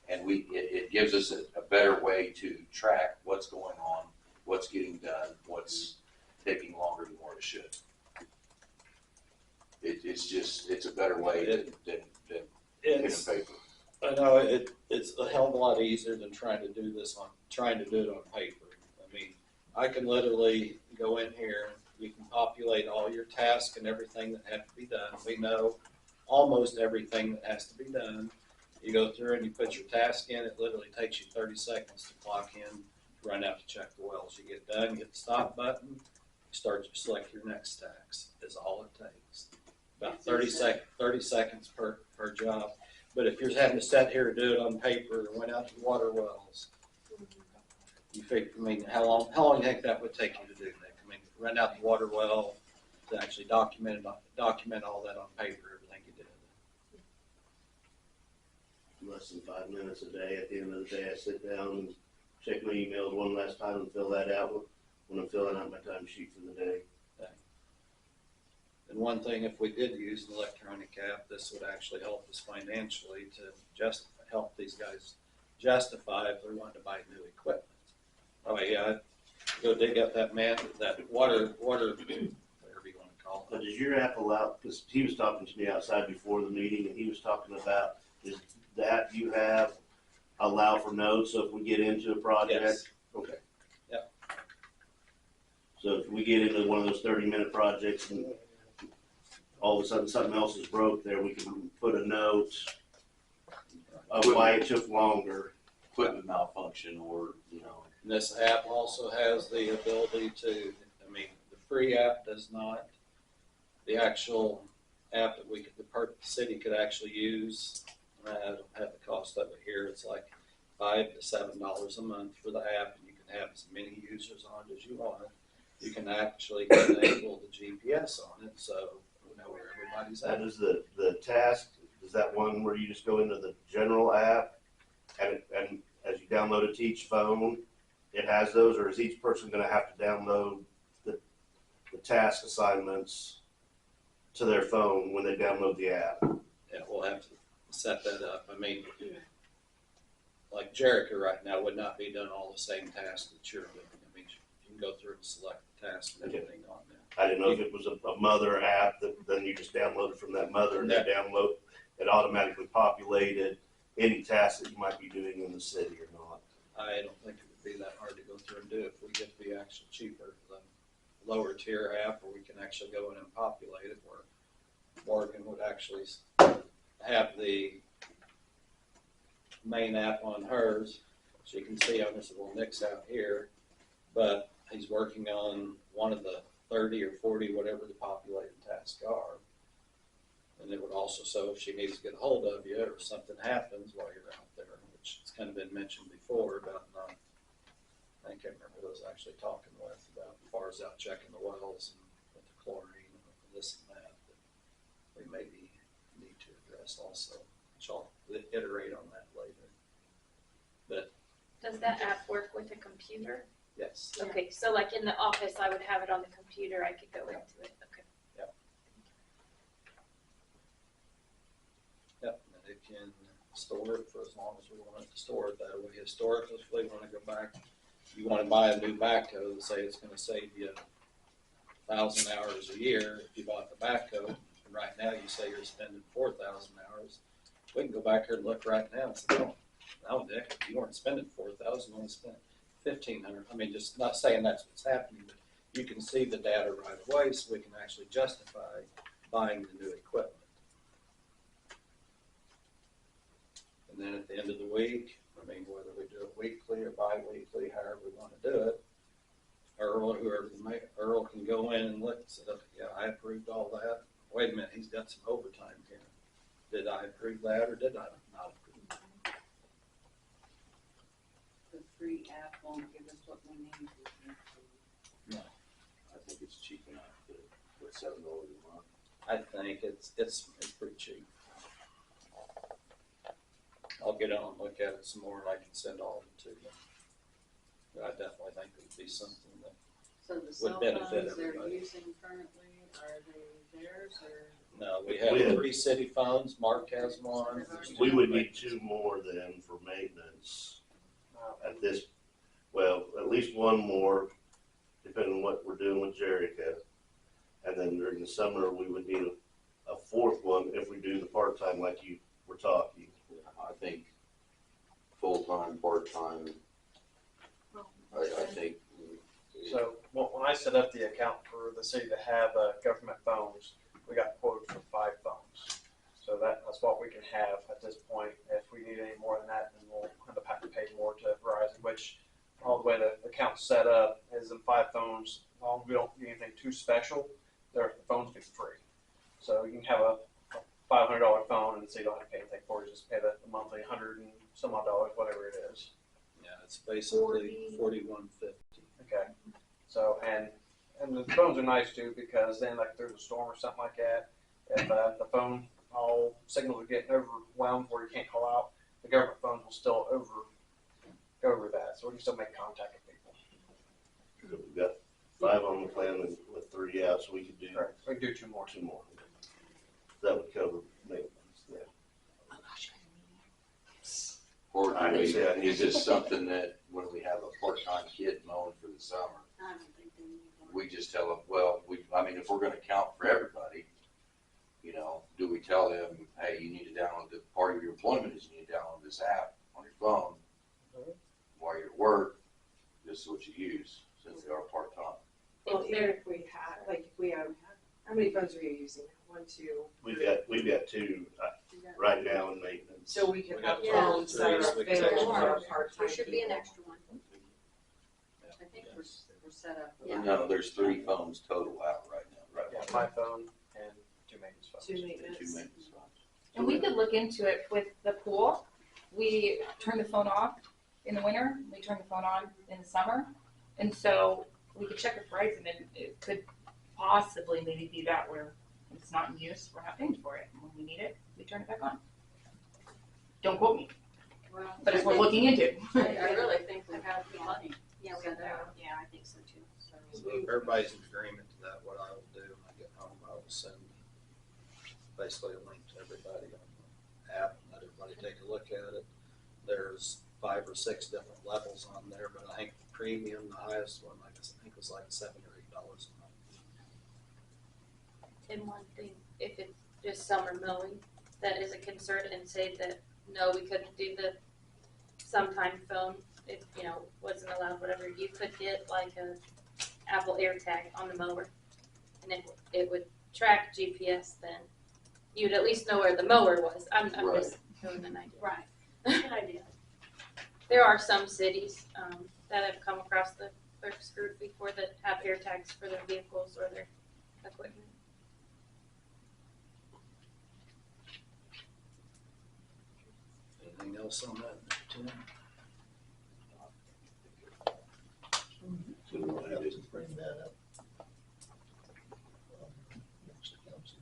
And it gives us a better way to track what's going on, what's getting done, what's taking longer than what it should. It's a better way than pen and It's, paper. I know it's a hell of a lot easier than trying to do it on paper. I mean, I can literally go in here, you can populate all your tasks and everything that have to be done. We know almost everything that has to be done. You go through and you put your task in, it literally takes you 30 seconds to clock in, run out to check the wells. You get done, you hit the stop button, you select your next task, is all it takes. About 30 seconds per job. But if you're having to sit here and do it on paper and went out to water wells, you figure, I mean, how long do you think that would take you to do that? I mean, run out the water well to actually document all that on paper, everything you did. Less than 5 minutes a day. At the end of the day, I sit down and check my emails one last time and fill that out when I'm filling out my time sheet for the day. And one thing, if we did use an electronic app, this would actually help us financially to just help these guys justify if they're wanting to buy new equipment. Oh yeah, go dig up that water, whatever you want to call But it. does your app allow, because he was talking to me outside before the meeting, and he was talking about, is the app you have allow for notes, so if we get into a project? Yes. Okay. Yep. So if we get into one of those 30-minute projects and all of a sudden something else is broke there, we can put a note of why it took longer. Equipment malfunction or, you know. And this app also has the ability to, I mean, the free app does not. The actual app that the city could actually use, I don't have the cost of it here, it's like $5 to $7 a month for the app, and you can have as many users on it as you want. You can actually enable the GPS on it, so you know where everybody's That at. is the task, is that one where you just go into the general app and as you download it to each phone, it has those, or is each person gonna have to download the task assignments to their phone when they download the app? Yeah, we'll have to set that up. I mean, like Jericho right now would not be doing all the same tasks that you're doing. I mean, you can go through and select the task and everything on there. I didn't know if it was a mother app that then you just downloaded from that mother and it automatically populated any tasks that you might be doing in the city or not. I don't think it would be that hard to go through and do if we get the actual cheaper, the lower tier app where we can actually go in and populate it, where Morgan would actually have the main app on hers. So you can see on this little Nick's out here, but he's working on one of the 30 or 40, whatever the populated tasks are. And it would also, so if she needs to get a hold of you or something happens while you're out there, which has kind of been mentioned before about not, I can't remember who I was actually talking with about as far as out checking the wells and with the chlorine and this and that we maybe need to address also. Which I'll iterate on that later. But Does that app work with a computer? yes. Okay, so like in the office, I would have it on the computer, I could go into it, okay. Yep, and it can store it for as long as we want it to store it that way. Historically, if we want to go back, you want to buy a new backhoe, let's say it's going to save you 1,000 hours a year if you bought the backhoe. And right now, you say you're spending 4,000 hours. We can go back here and look right now and say, no, Dick, you weren't spending 4,000, you only spent 1,500. I mean, just not saying that's what's happening, but you can see the data right away, so we can actually justify buying the new equipment. And then at the end of the week, I mean, whether we do it weekly or bi-weekly, however we want to do it, Earl can go in and look and say, yeah, I approved all that. Wait a minute, he's got some overtime here. Did I approve that or did I not approve that? The free app won't give us what we need. No, I think it's cheap enough for $7 a month. I think it's pretty cheap. I'll get on and look at it some more and I can send all of it to you. But I definitely think it would be something that So the cell would benefit phones they're everybody. using currently, are they theirs or? No, we have 3 city phones. Mark has one. We would need 2 more then for maintenance at this, well, at least 1 more, depending on what we're doing with Jericho. And then during the summer, we would need a 4th one if we do the part-time like you were talking. I think full-time, part-time, I think. So when I set up the account for the city to have government phones, we got quoted for 5 phones. So that's what we can have at this point. If we need any more than that, then we'll end up having to pay more to Verizon, which all the way the account's set up is in 5 phones. As long as we don't do anything too special, the phones be free. So you can have a $500 phone, and so you don't have to pay anything for it. Just pay the monthly $100 and some odd dollars, whatever it is. Yeah, it's basically 41.50. Okay. So and the phones are nice too, because then like if there's a storm or something like that, if the phone all signals are getting overwhelmed where you can't call out, the government phones will still go over that, so we can still make contact with people. We've got 5 on the plan and with 3 out, so we could do Correct. We can do 2 more. 2 more. That would cover maintenance. Yeah. Or I do we, understand. is this something that when we have a part-time kid mowing for the summer, I don't think they need one. we just tell them, well, if we're gonna count for everybody, do we tell them, hey, you need to download, the part of your employment is you need to download this app on your phone while you're at work, this is what you use, since they are part-time. Well, even if we had, like, if we have, how many phones are you using? 1, 2. We've got 2 right now in maintenance. So we could have Yeah. phones that are Three, six, available for our There part-time should be an people. extra one. I think we're set up. No, there's 3 phones total out right now, right? Yeah, my phone and 2 maintenance phones. 2 2 maintenance. maintenance phones. And we could look into it with the pool. We turn the phone off in the winter, we turn the phone on in the summer. And so we could check with Verizon and it could possibly maybe be that where if it's not in use, we're not paying for it. And when we need it, we turn it back on. Don't quote me, Well, but it's worth looking into. I really think we have the money. Yeah, we set do. up. Yeah, I think so too. So if everybody's in agreement to that, what I will do when I get home, I will send basically a link to everybody on the app and let everybody take a look at it. There's 5 or 6 different levels on there, but I think the premium, the highest one, I think was like $7 or $8 a month. And one thing, if it's just summer mowing, that is a concern, and say that, no, we couldn't do the sometime phone, if, wasn't allowed, whatever, you could get like a Apple AirTag on the mower, and it would track GPS then. You'd at least know where the mower was. I'm just throwing an idea. Right. Good idea. There are some cities, that have come across the clerk's group before that have AirTags for their vehicles or their equipment. Anything else on that, Tim? So we'll have to bring that up. Next council.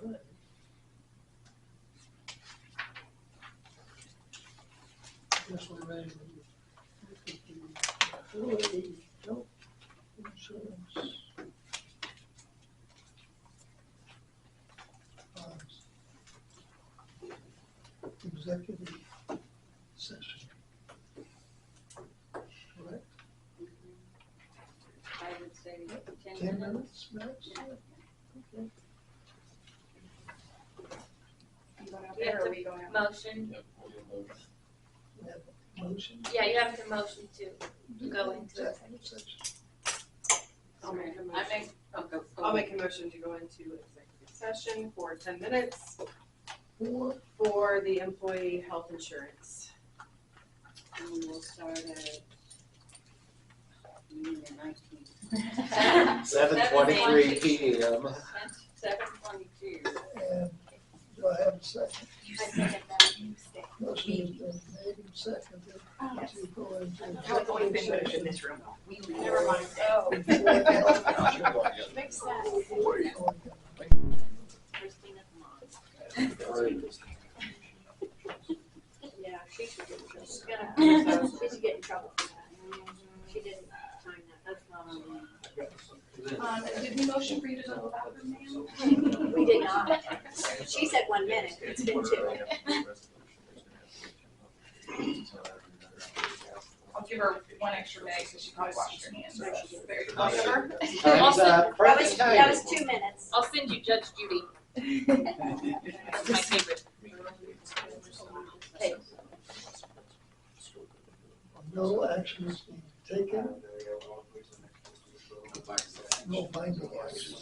All right. Guess we're ready to look at the employee health insurance. Executive session. Correct? I would say 10 10 minutes. minutes max? Okay. You going out We there have or to are we going out? motion, Yep, we'll get a motion. We have a motion. yeah, you have to motion to go into executive session. I'll make a I motion. make, go. I'll make a motion to go into executive session for 10 minutes Or for the employee health insurance. And we'll start at 19. 7:23 PM. 7:22. and do I have a second? I second that. Motion has been made and seconded to go into How it's always been executive moved in session. this room. We leave. Never mind. Oh. For health insurance. Makes sense. Christina, come on. Yeah, she should get in trouble. She's gonna, she should get in trouble for that. She didn't time that. That's not on me. Did we motion for you to go to the bathroom, ma'am? We did not. She said 1 minute, it's been 2. I'll give her 1 extra minute because she probably washed her hands. No, she didn't. Very kind of her. Time's up. That was 2 minutes. I'll send you Judge Judy. That's my favorite. Okay. No action is being taken. No binding action.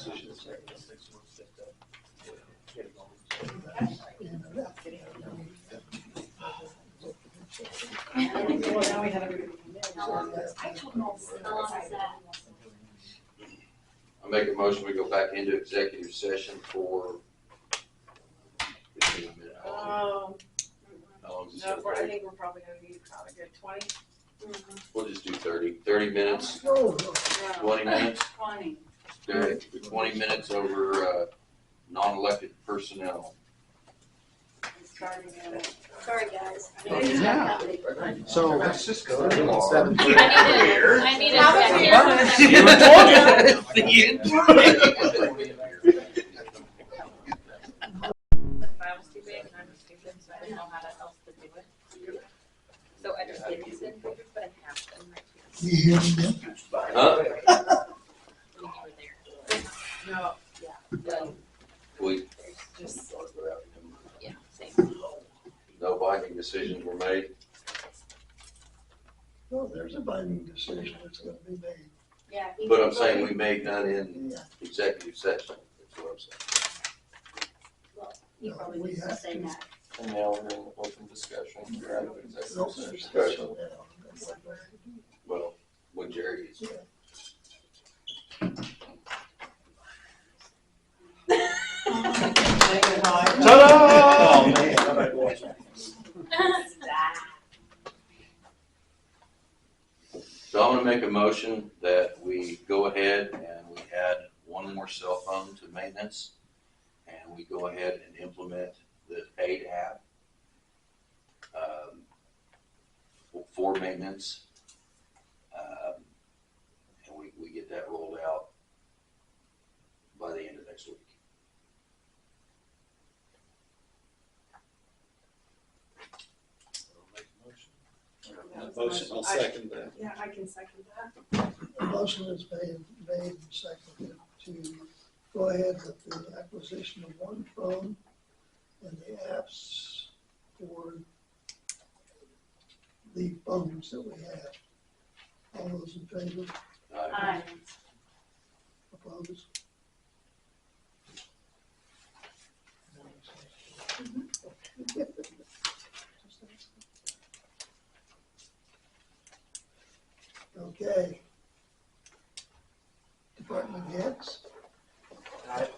Now we have everybody come in. How long is that? I'm make a motion, we go back into executive session for 15 minutes. How long is this No, gonna I take? think we're probably gonna need probably a good 20. We'll just do 30 minutes, No, 20 minutes. 20. Okay, 20 minutes over, non-elected personnel. Starting at Sorry, guys. Yeah. So let's just go to I need a second. You were told you at the end. The file was too big and I was stupid, so I didn't know how else to do it. So I just did these in papers, but I have them right here. you hear me then? Huh? When you were there. No, So, We, just, yeah, same. no binding decisions were made. No, there's a binding decision that's gonna be made. Yeah. But I'm saying we made none in Yeah. executive session. That's what I'm saying. You probably need to say that. And now we're in open discussion, we're out of No executive session. discussion now. That's what we're gonna do. Well, when Jerry is. Ta-da! Oh, man. So I'm gonna make a motion that we go ahead and we add one more cell phone to maintenance. And we go ahead and implement the paid app for maintenance. And we get that rolled out by the end of next week. Motion, I'll second that. Yeah, I can second that. A motion is made and seconded to go ahead with the acquisition of one phone and the apps for the phones that we have. All those in favor? Aye. Opposed? Okay. Department heads? Alright,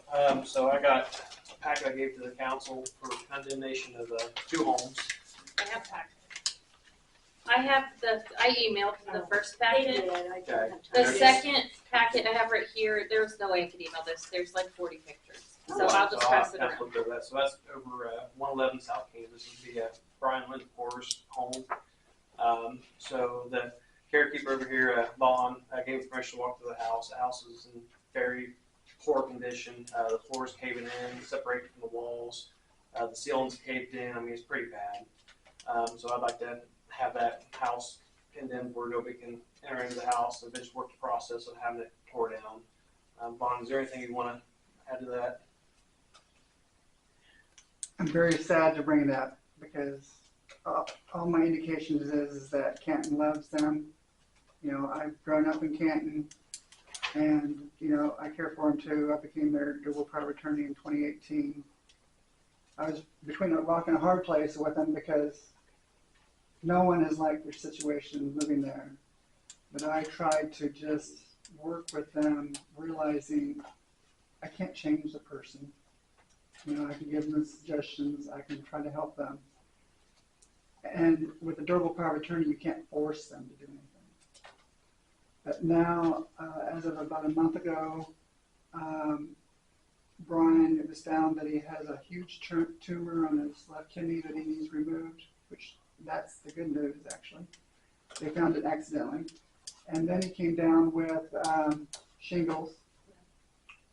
so I got a packet I gave to the council for condemnation of the 2 homes. I have packet. I emailed the first packet. Okay. The second packet I have right here, there's no way I could email this. There's like 40 pictures. So I'll just pass it around. council do that. So that's over 111 South Kansas. It'd be Brian Lindpor's home. So the carekeeper over here, Vaughn, gave me permission to walk through the house. The house is in very poor condition. The floor is caving in, separated from the walls. The ceiling's caved in. I mean, it's pretty bad. So I'd like to have that house condemned where nobody can enter into the house and just work the process of having it tore down. Vaughn, is there anything you want to add to that? I'm very sad to bring it up because all my indications is that Canton loves them. You know, I've grown up in Canton and, you know, I care for them too. I became their durable power of attorney in 2018. I was between a rock and a hard place with them because no one has liked their situation living there. But I tried to just work with them, realizing I can't change the person. You know, I can give them suggestions, I can try to help them. And with the durable power of attorney, you can't force them to do anything. But now, as of about a month ago, Brian, it was found that he has a huge tumor on his left kidney that he needs removed, which that's the good news, actually. They found it accidentally. And then he came down with shingles.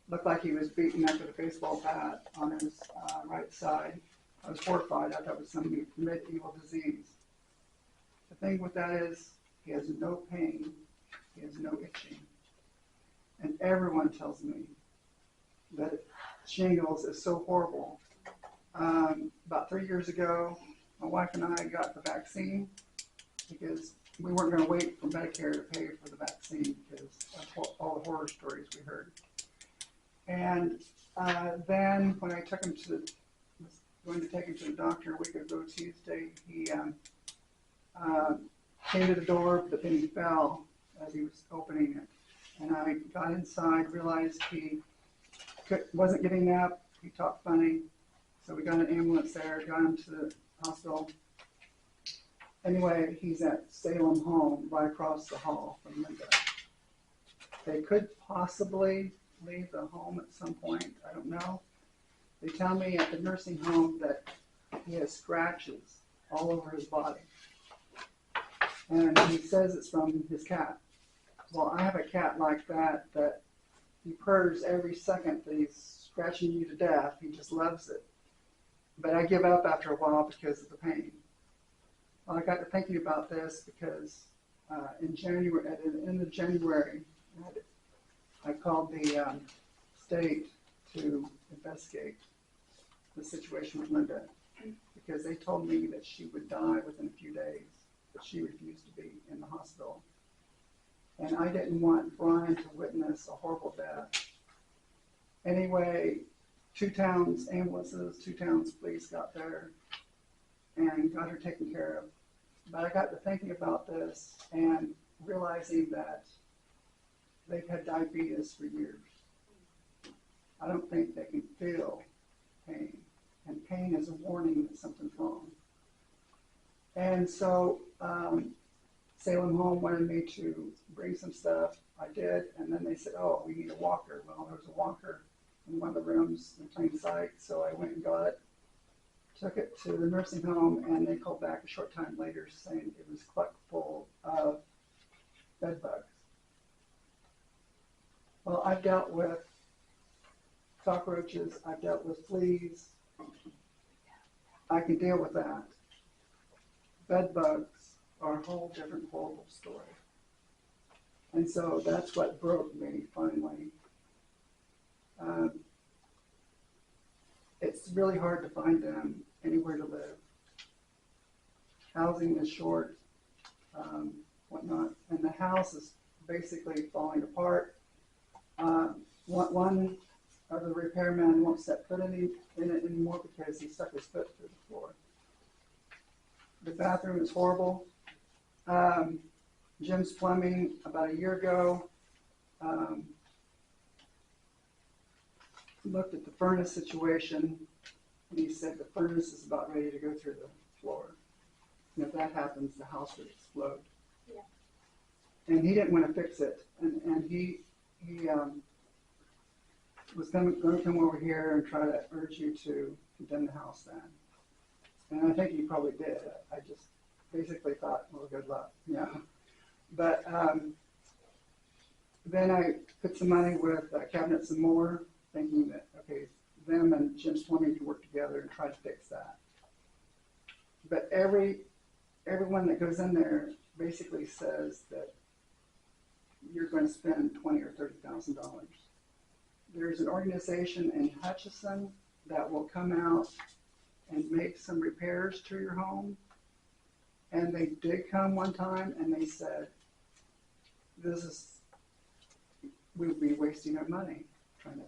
Looked like he was beaten up with a baseball bat on his right side. I was horrified. I thought it was some medieval disease. The thing with that is he has no pain. He has no itching. And everyone tells me that shingles is so horrible. About 3 years ago, my wife and I got the vaccine because we weren't going to wait for Medicare to pay for the vaccine because of all the horror stories we heard. And then when I took him was going to take him to the doctor a week ago Tuesday, he came to the door, but then he fell as he was opening it. And I got inside, realized he wasn't getting up, he talked funny, so we got an ambulance there, got him to the hospital. Anyway, he's at Salem Home, right across the hall from Linda. They could possibly leave the home at some point, I don't know. They tell me at the nursing home that he has scratches all over his body. And he says it's from his cat. Well, I have a cat like that he purrs every second that he's scratching you to death. He just loves it. But I give up after a while because of the pain. Well, I got to thinking about this because in January, at the end of January, I called the state to investigate the situation with Linda because they told me that she would die within a few days, but she refused to be in the hospital. And I didn't want Brian to witness a horrible death. Anyway, 2 towns ambulances, 2 towns police got there and got her taken care of. But I got to thinking about this and realizing that they've had diabetes for years. I don't think they can feel pain, and pain is a warning that something's wrong. And so Salem Home wanted me to bring some stuff. I did, and then they said, oh, we need a walker. Well, there was a walker in one of the rooms in plain sight, so I went and got it, took it to the nursing home, and they called back a short time later saying it was clucked full of bed bugs. Well, I've dealt with cockroaches, I've dealt with fleas. I can deal with that. Bed bugs are a whole different horrible story. And so that's what broke me finally. It's really hard to find them anywhere to live. Housing is short, whatnot, and the house is basically falling apart. One of the repairmen won't set foot in it anymore because he stuck his foot through the floor. The bathroom is horrible. Jim's Plumbing, about a year ago, looked at the furnace situation, and he said the furnace is about ready to go through the floor. And if that happens, the house would explode. Yeah. And he didn't want to fix it, and he was going to come over here and try to urge you to condemn the house then. And I think he probably did. I just basically thought, well, good luck, yeah. But then I put some money with Cabinets and More, thinking that, okay, them and Jim's Plumbing could work together and try to fix that. But everyone that goes in there basically says that you're going to spend $20,000 or $30,000. There's an organization in Hutchinson that will come out and make some repairs to your home. And they did come one time and they said, we would be wasting our money trying to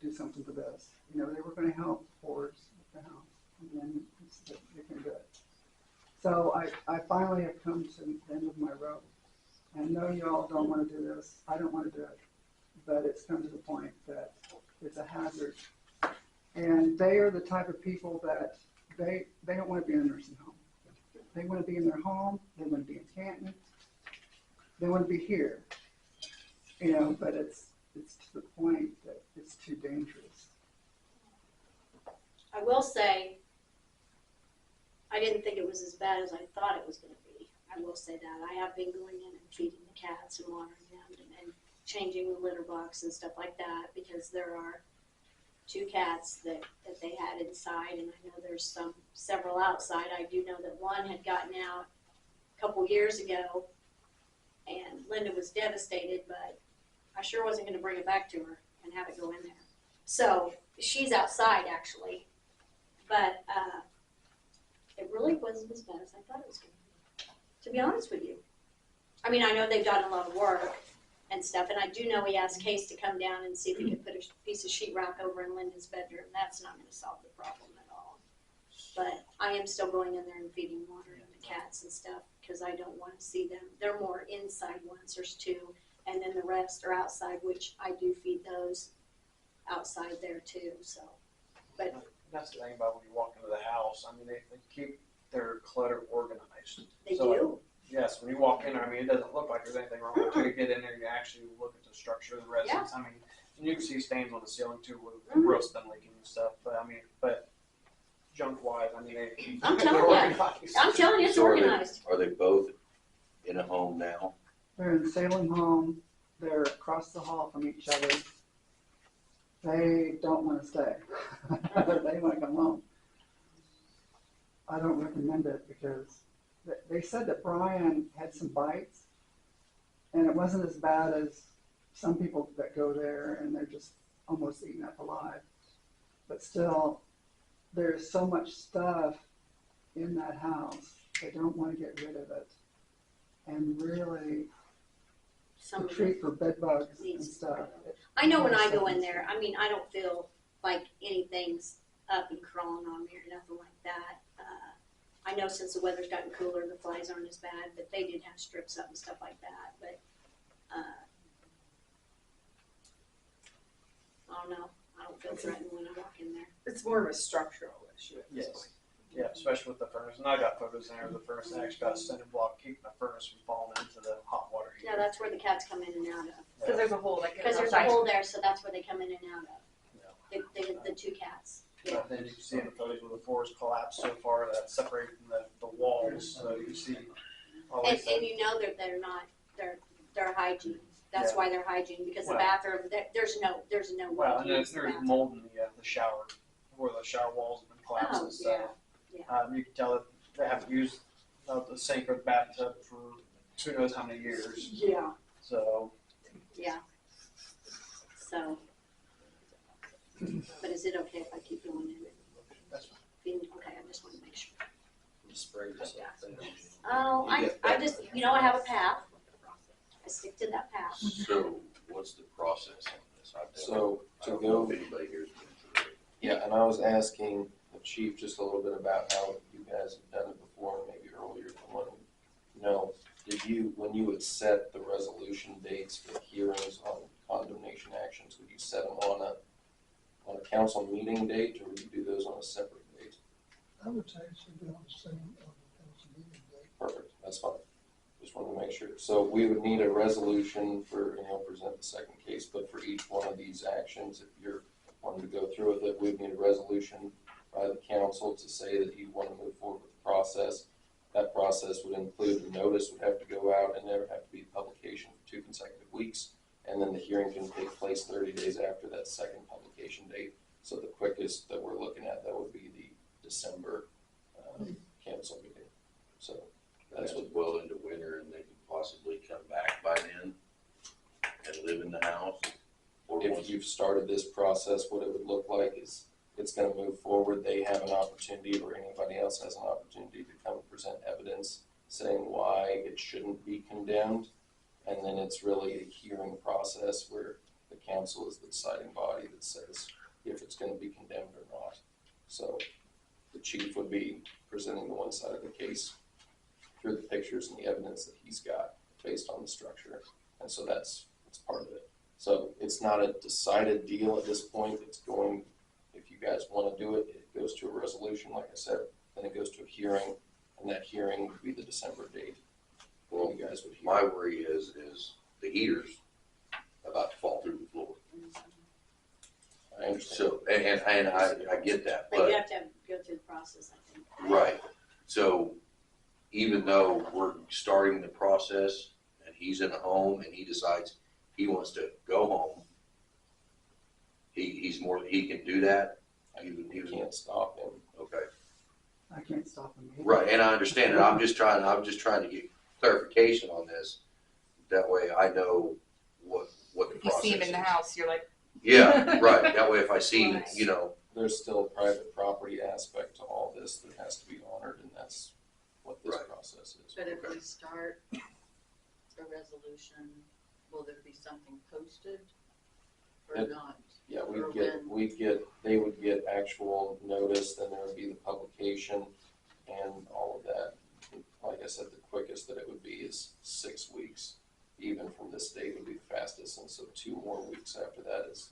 do something to this. You know, they were going to help Ford's with the house, and then they can do it. So I finally have come to the end of my rope. And no, you all don't want to do this. I don't want to do it. But it's come to the point that it's a hazard. And they are the type of people that they don't want to be in a nursing home. They want to be in their home. They want to be in Canton. They want to be here. You know, but it's to the point that it's too dangerous. I will say, I didn't think it was as bad as I thought it was going to be. I will say that. I have been going in and feeding the cats and watering them and changing the litter box and stuff like that, because there are 2 cats that they had inside, and I know there's several outside. I do know that one had gotten out a couple years ago, and Linda was devastated, but I sure wasn't going to bring it back to her and have it go in there. So she's outside actually, but it really wasn't as bad as I thought it was going to be honest with you. I mean, I know they've done a lot of work and stuff, and I do know he asked Case to come down and see if he could put a piece of sheetrock over in Linda's bedroom. That's not going to solve the problem at all. But I am still going in there and feeding water to the cats and stuff because I don't want to see them. They're more inside ones. There's 2. and then the rest are outside, which I do feed those outside there too, so. That's the thing about when you walk into the house, I mean, they keep their clutter organized. They So, do. Yes, when you walk in, I mean, it doesn't look like there's anything wrong until you get in there and you actually look at the structure of the residence. I mean, and you can see stains on the ceiling too with rust been leaking and stuff, but junk wise, I mean, I'm they're telling you, organized. I'm telling you, it's So organized. Are they both in a home now? They're in Salem home, they're across the hall from each other. They don't wanna stay. They wanna come home. I don't recommend it because they said that Brian had some bites and it wasn't as bad as some people that go there and they're just almost eaten up alive. But still, there's so much stuff in that house, they don't wanna get rid of it. And really, Some to of treat for bed bugs and needs- stuff. I know when I go in there, I mean, I don't feel like anything's up and crawling on me or nothing like that. I know since the weather's gotten cooler, the flies aren't as bad, but they did have strips up and stuff like that, but, I don't know, I don't feel threatened when I walk in there. It's more of a structural issue at this Yes. point. Yeah, especially with the furnace, and I got photos in there of the furnace, I actually got a cinder block keeping the furnace from falling into the hot water heater. Yeah, that's where the cats come in and out of. Cause there's a hole that goes Cause there's a outside. hole there, so that's where they come in and out of. The two cats. Yeah. But then you can see in the photos where the floor's collapsed so far that separating the walls, so you can see all And, these and things. you know that they're hygiene. That's Yeah. why they're hygiene, because the Well- bathroom, there's no way Well, to and use the there's bathroom. mold in the shower, where the shower walls have been collapsed Oh, and stuff. yeah. You can tell that they haven't used the sink or the bathtub for who knows how many years, Yeah. so. Yeah. So. But is it okay if I keep going in it? That's fine. Okay, I just want to make sure. Just spray yourself. Oh, You get I that. just, I have a path. I stick to that path. So what's the process on this? So I to don't know go, if anybody here's been through it. yeah, and I was asking the chief just a little bit about how you guys have done it before, and maybe earlier than one. No, when you would set the resolution dates for hearings on condemnation actions, would you set them on a council meeting date, or would you do those on a separate date? I would say it should be on the same, on the council meeting day. Perfect, that's fine. Just wanted to make sure. So we would need a resolution for, present the second case, but for each one of these actions, if you're wanting to go through with it, we'd need a resolution by the council to say that you want to move forward with the process. That process would include a notice would have to go out, and there would have to be publication for 2 consecutive weeks. And then the hearing can take place 30 days after that second publication date. So the quickest that we're looking at, that would be the December council meeting. So That's well into winter and they could possibly come back by then and live in the house. Or if you've started this process, what it would look like is it's gonna move forward. They have an opportunity, or anybody else has an opportunity to come and present evidence saying why it shouldn't be condemned. And then it's really a hearing process where the council is the deciding body that says if it's gonna be condemned or not. So the chief would be presenting the one side of the case through the pictures and the evidence that he's got based on the structure. And so that's part of it. So it's not a decided deal at this point. It's going, if you guys want to do it, it goes to a resolution, like I said, then it goes to a hearing, and that hearing would be the December date. Well, You guys would hear. my worry is the heater's about to fall through the floor. I understand. So, and I get that, But you have to go through the process, I think. right. So even though we're starting the process and he's in a home and he decides he wants to go home, he can do that. You can't stop him. Okay. I can't stop them. either. Right, and I understand it. I'm just trying to get clarification on this. That way I know what the If you process see him in the is. house, you're like, Yeah, right. That way if I see, Right. There's still a private property aspect to all this that has to be honored, and that's what this Right. process is. But if we start a resolution, will there be something posted or It- not? Yeah, Or they would get actual notice, then there would be the publication and all of that. Like I said, the quickest that it would be is 6 weeks, even from this date would be the fastest, and so 2 more weeks after that is.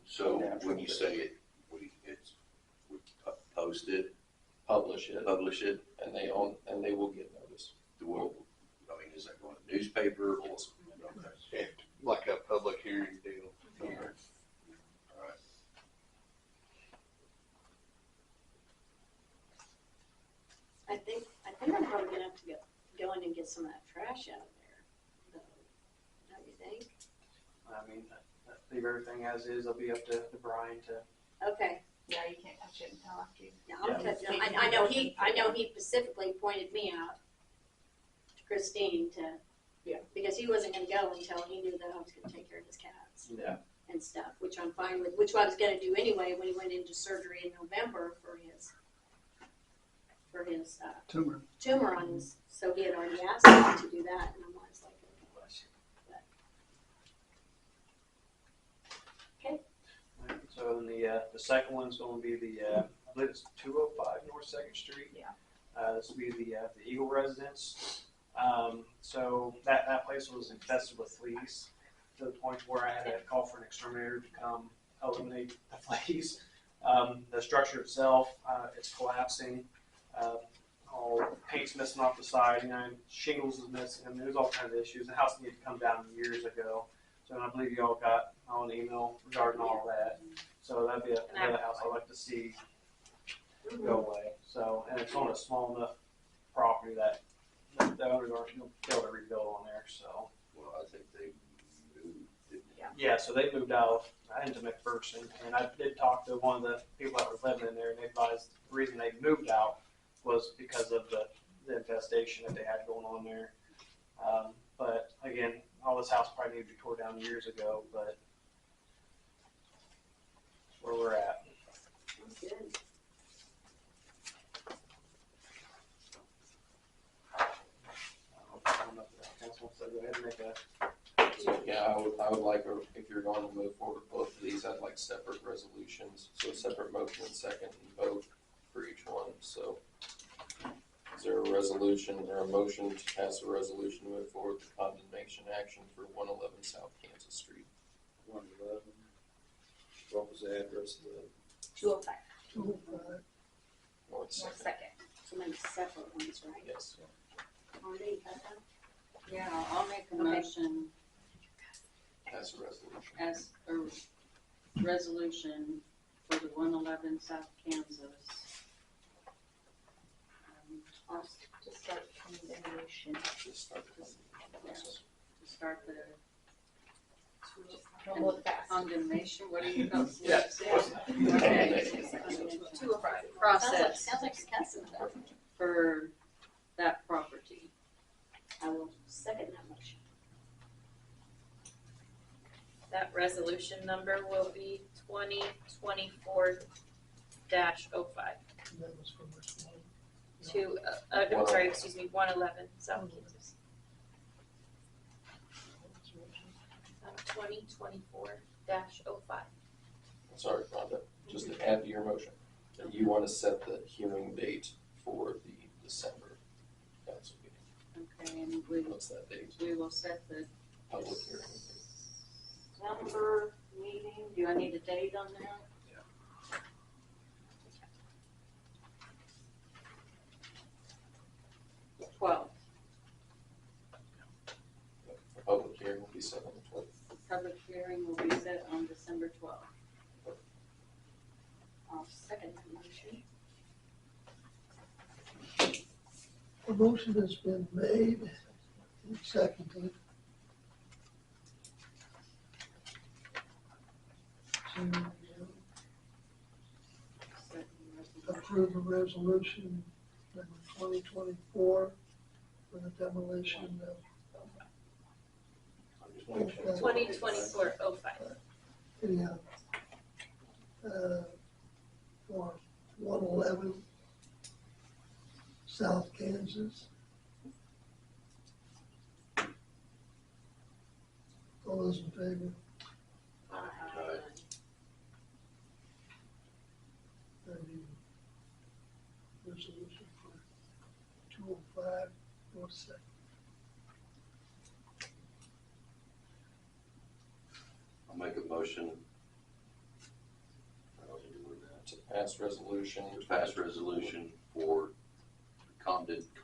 So when you say it, we post it, Publish it, and and they will get notice. I mean, is that going to newspaper or? Like a public hearing deal. Alright. I think I'm probably gonna have to go in and get some of that trash out of there, though. Don't you think? I mean, leave everything as is. It'll be up to Brian to. Okay. Yeah, you can't touch it until after you. Yeah, I'll touch it. I know he specifically pointed me out to Christine to, because he wasn't gonna go until he knew that I was gonna take care of his cats. Yeah. And stuff, which I'm fine with, which I was gonna do anyway when he went into surgery in November for his tumor on his, so he had already asked me to do that, and I was like, okay. So then the second one's gonna be I believe it's 205 North Second Street. Yeah. This will be the Eagle residence. So that place was infested with fleas to the point where I had to call for an exterminator to come eliminate the fleas. The structure itself, it's collapsing. All paint's missing off the side, shingles is missing. I mean, there's all kinds of issues. The house needed to come down years ago. So I believe you all got an email regarding all that. So that'd be another house I'd like to see go away. So, and it's on a small enough property that the owners aren't going to be able to rebuild on there. So. Well, I think they moved, didn't they? Yeah, so they moved out into McPherson, and I did talk to one of the people that were living in there, and they advised the reason they moved out was because of the infestation that they had going on there. But again, all this house probably needed to be tore down years ago, but that's where we're at. Good. I don't know if the council wants to go ahead and make a. So, yeah, I would like, if you're going to move forward with both of these, I'd like separate resolutions, so a separate motion and second and vote for each one, so. Is there a resolution or a motion to pass a resolution to move forward with condemnation action for 111 South Kansas Street? 111. What was the address of the? 205. 205. North Second. Second. So many separate ones, right? Yes. Marty, you got that? Yeah, I'll make a Okay. motion Pass a resolution. as a resolution for the 111 South Kansas. I'll just start condemnation. Just start the process. To start the Don't look fast. condemnation, what do you call it? Yeah. Okay. 205. Process Sounds like cussing. for that property. I will second that motion. That resolution number will be 2024-05 And that was from which one? to, I'm sorry, excuse me, 111 South Kansas. 2024-05. Sorry, Rhonda, just to add to your motion, that you want to set the hearing date for the December council meeting. Okay, and What's that date? we will set the Public hearing. December meeting. Do I need a date on that? Yeah. 12th. The public hearing will be set on the 12th. Public hearing will be set on December 12th. I'll second that motion. A motion has been made and seconded to approve a resolution number 2024 for the demolition of 2024-05. Yeah. For 111 South Kansas. All those in favor? Aye. Resolution for 205 North Second. I'll make a motion To pass resolution. to pass resolution for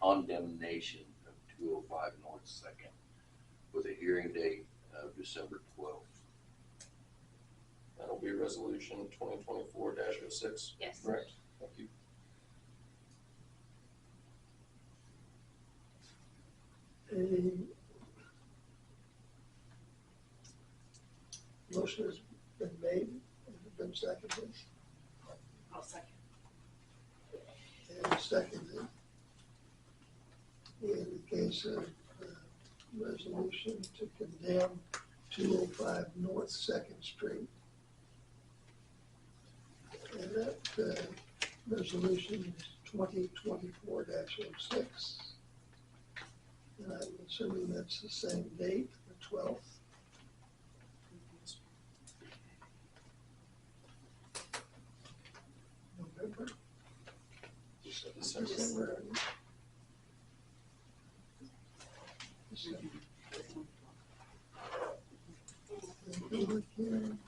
condemnation of 205 North Second with a hearing date of December 12th. That'll be resolution 2024-06. Yes. Correct. Thank you. A motion has been made, has it been seconded? I'll second. And seconded. In the case of resolution to condemn 205 North Second Street. And that resolution is 2024-06. And I'm assuming that's the same date, the 12th. November. December. Public hearing.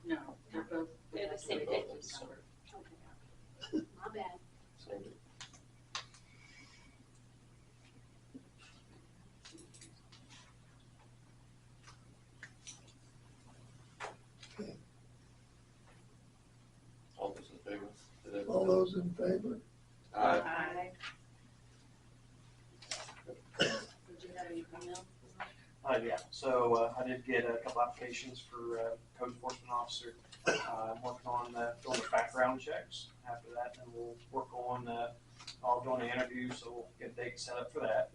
No, they're both. They're the same They're day. both in December. Okay. My bad. Same day. Okay. All those in favor? Did everyone- All those in favor? Aye. Did you have anything else? Yeah, so I did get a couple applications for code enforcement officer. I'm working on doing the background checks. After that, then we'll work on all doing the interviews, so we'll get a date set up for that.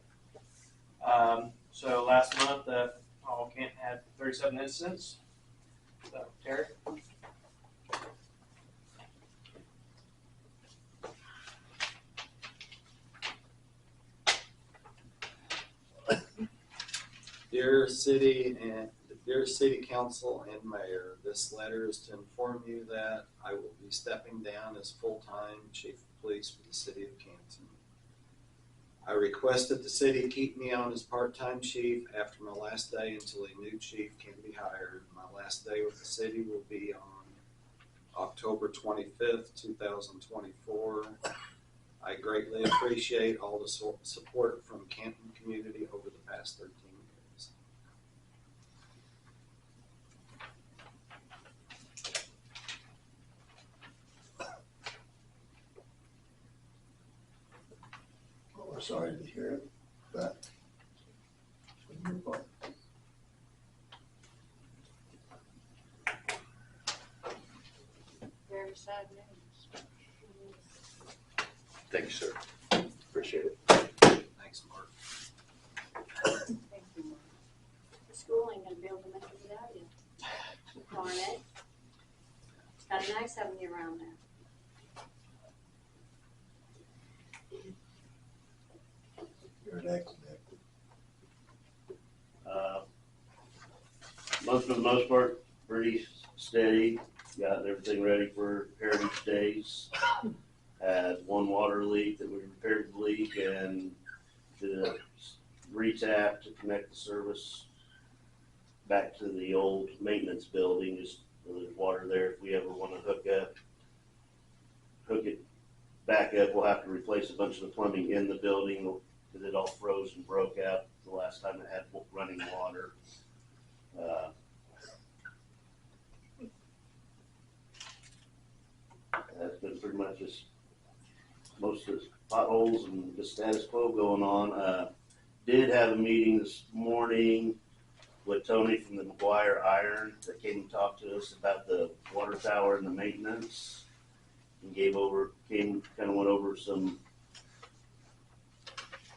So last month, Kent had 37 incidents. So Terry? Dear City Council and Mayor, this letter is to inform you that I will be stepping down as full-time Chief of Police for the City of Canton. I requested the city keep me on as part-time chief after my last day until a new chief can be hired. My last day with the city will be on October 25th, 2024. I greatly appreciate all the support from Canton community over the past 13 years. Well, we're sorry to hear it, but we move on. Very sad news. Thank you, sir. Appreciate it. Thanks, Mark. Thank you, Mark. The school ain't gonna be able to make it without you. Darn it. It's kind of nice having you around there. You're next, Nick. For the most part, pretty steady. Got everything ready for Heritage Days. Had one water leak that we repaired the leak and did a retap to connect the service back to the old maintenance building. Just so there's water there if we ever want to hook it back up. We'll have to replace a bunch of the plumbing in the building because it all froze and broke out the last time it had running water. That's been pretty much just most of the potholes and the status quo going on. Did have a meeting this morning with Tony from the McGuire Iron that came and talked to us about the water tower and the maintenance. And went over some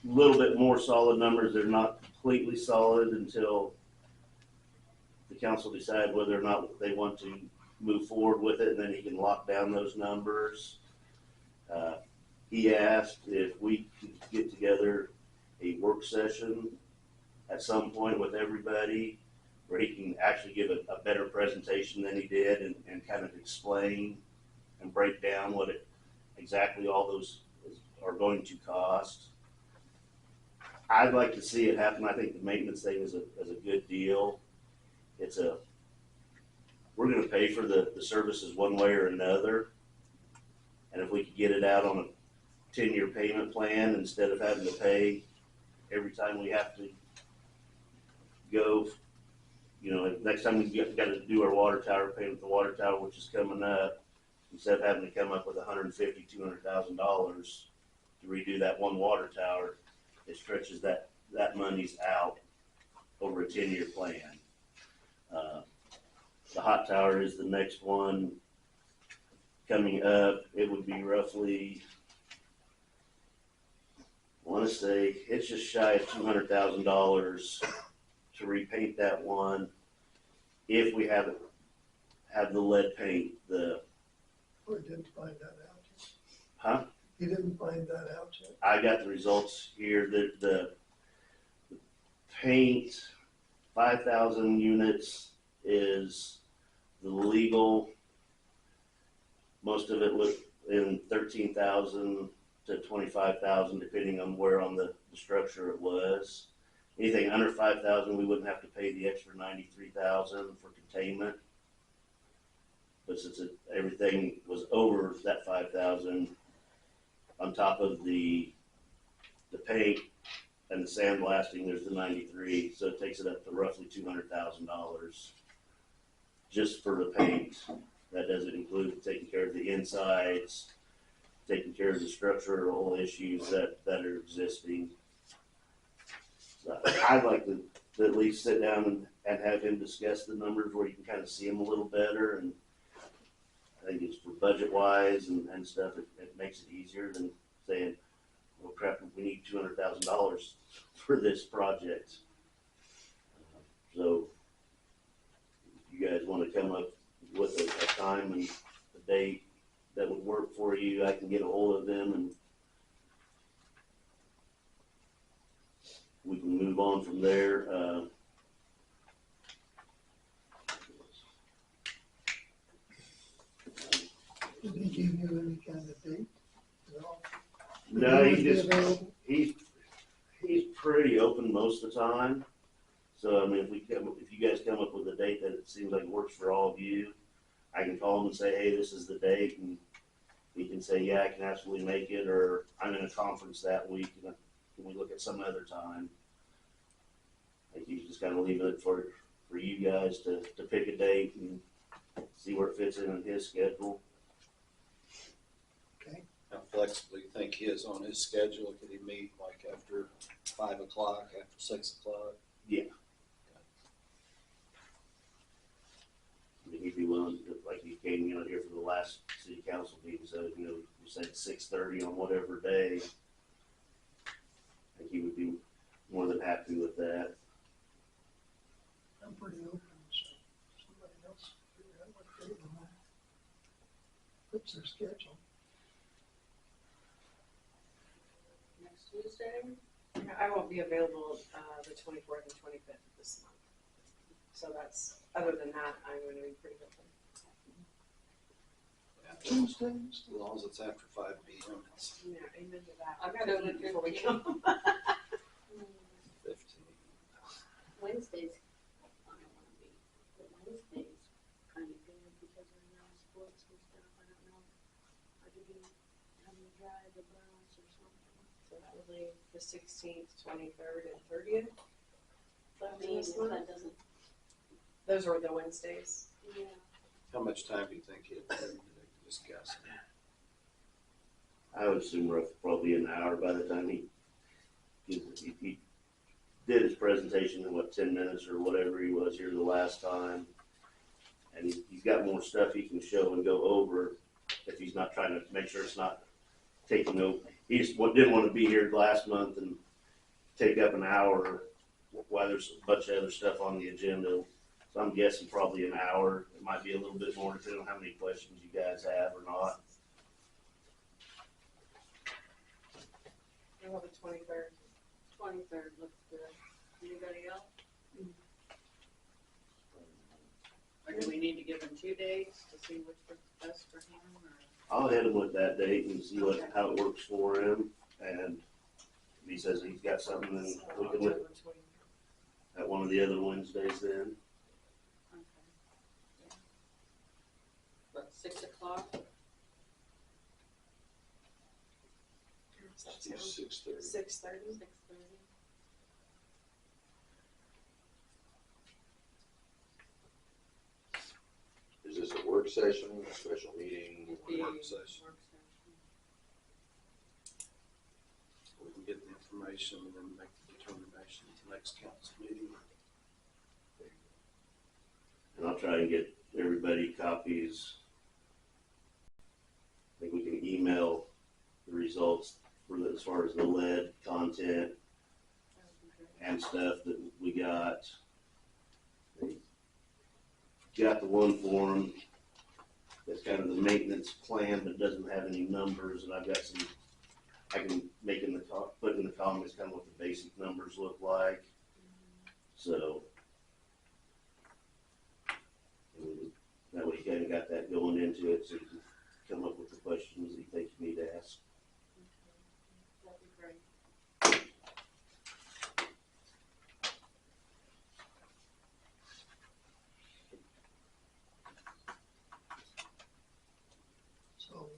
little bit more solid numbers. They're not completely solid until the council decide whether or not they want to move forward with it, and then he can lock down those numbers. He asked if we could get together a work session at some point with everybody where he can actually give a better presentation than he did and kind of explain and break down what exactly all those are going to cost. I'd like to see it happen. I think the maintenance thing is a good deal. We're gonna pay for the services one way or another. And if we could get it out on a 10-year payment plan instead of having to pay every time we have to go, next time we got to do our water tower, pay with the water tower, which is coming up, instead of having to come up with $150,000, $200,000 to redo that one water tower, it stretches that money's out over a 10-year plan. The hot tower is the next one coming up. It would be roughly, I want to say, it's just shy of $200,000 to repaint that one if we have the lead paint. Or didn't find that out yet. Huh? You didn't find that out yet? I got the results here. The paint, 5,000 units is the legal. Most of it was in 13,000 to 25,000, depending on where on the structure it was. Anything under 5,000, we wouldn't have to pay the extra 93,000 for containment. But since everything was over that 5,000, on top of the paint and the sandblasting, there's the 93, so it takes it up to roughly $200,000 just for the paint. That doesn't include taking care of the insides, taking care of the structural issues that are existing. So I'd like to at least sit down and have him discuss the numbers where you can kind of see them a little better. And I think it's for budget wise and stuff, it makes it easier than saying, well, crap, we need $200,000 for this project. So if you guys want to come up with a time and a date that would work for you, I can get a hold of them and we can move on from there. Did he give you any kind of date at all? No, Available? he's pretty open most of the time. So I mean, if you guys come up with a date that it seems like works for all of you, I can call him and say, hey, this is the date, and he can say, yeah, I can absolutely make it, or I'm in a conference that week, and can we look at some other time? I think he's just kind of leaving it for you guys to pick a date and see where it fits in his schedule. How flexible do you think he is on his schedule? Could he meet like after 5 o'clock, after 6 o'clock? Yeah. I mean, he'd be willing to, like he came, here for the last city council meeting, so, we said 6:30 on whatever day. I think he would be more than happy with that. I'm pretty open, so somebody else figure out what date and fits their schedule. Next Tuesday? I won't be available, the 24th and 25th of this month. So that's, other than that, I'm gonna be pretty open. Tuesdays? As long as it's after 5 p.m. It's Yeah, amen to that. I've I've got got to to eat before we come. 15. Wednesdays, I don't wanna be, but Wednesdays kind of good because we're now sports and stuff, I don't know. I could be having to drive a bus or something. So that would leave the 16th, 23rd, and 30th. But I mean, if that doesn't, Those are the Wednesdays. yeah. How much time do you think he'd have to discuss? I would assume probably an hour by the time he did his presentation in 10 minutes or whatever he was here the last time. And he's got more stuff he can show and go over if he's not trying to make sure it's not taking over. He just didn't want to be here last month and take up an hour while there's a bunch of other stuff on the agenda. So I'm guessing probably an hour. It might be a little bit more depending on how many questions you guys have or not. How about the 23rd? 23rd looks good. Anybody else? Or do we need to give him 2 dates to see which works best for him, or? I'll hit him with that date and see how it works for him. And If he says he's got something, then we can look at one of the other Wednesdays then. What, 6 o'clock? 6:30. 6:30. 6:30? Is this a work session, a special meeting? It'd be Work session. We can get the information and then make the determination at the next council meeting. And I'll try and get everybody copies. I think we can email the results for as far as the lead content and stuff that we got. Got the one form that's kind of the maintenance plan, but doesn't have any numbers, and I've got some, I can make in the, put in the comments kind of what the basic numbers look like. So, that way you kind of got that going into it, so you can come up with the questions that you think you need to ask. That'd be great. So,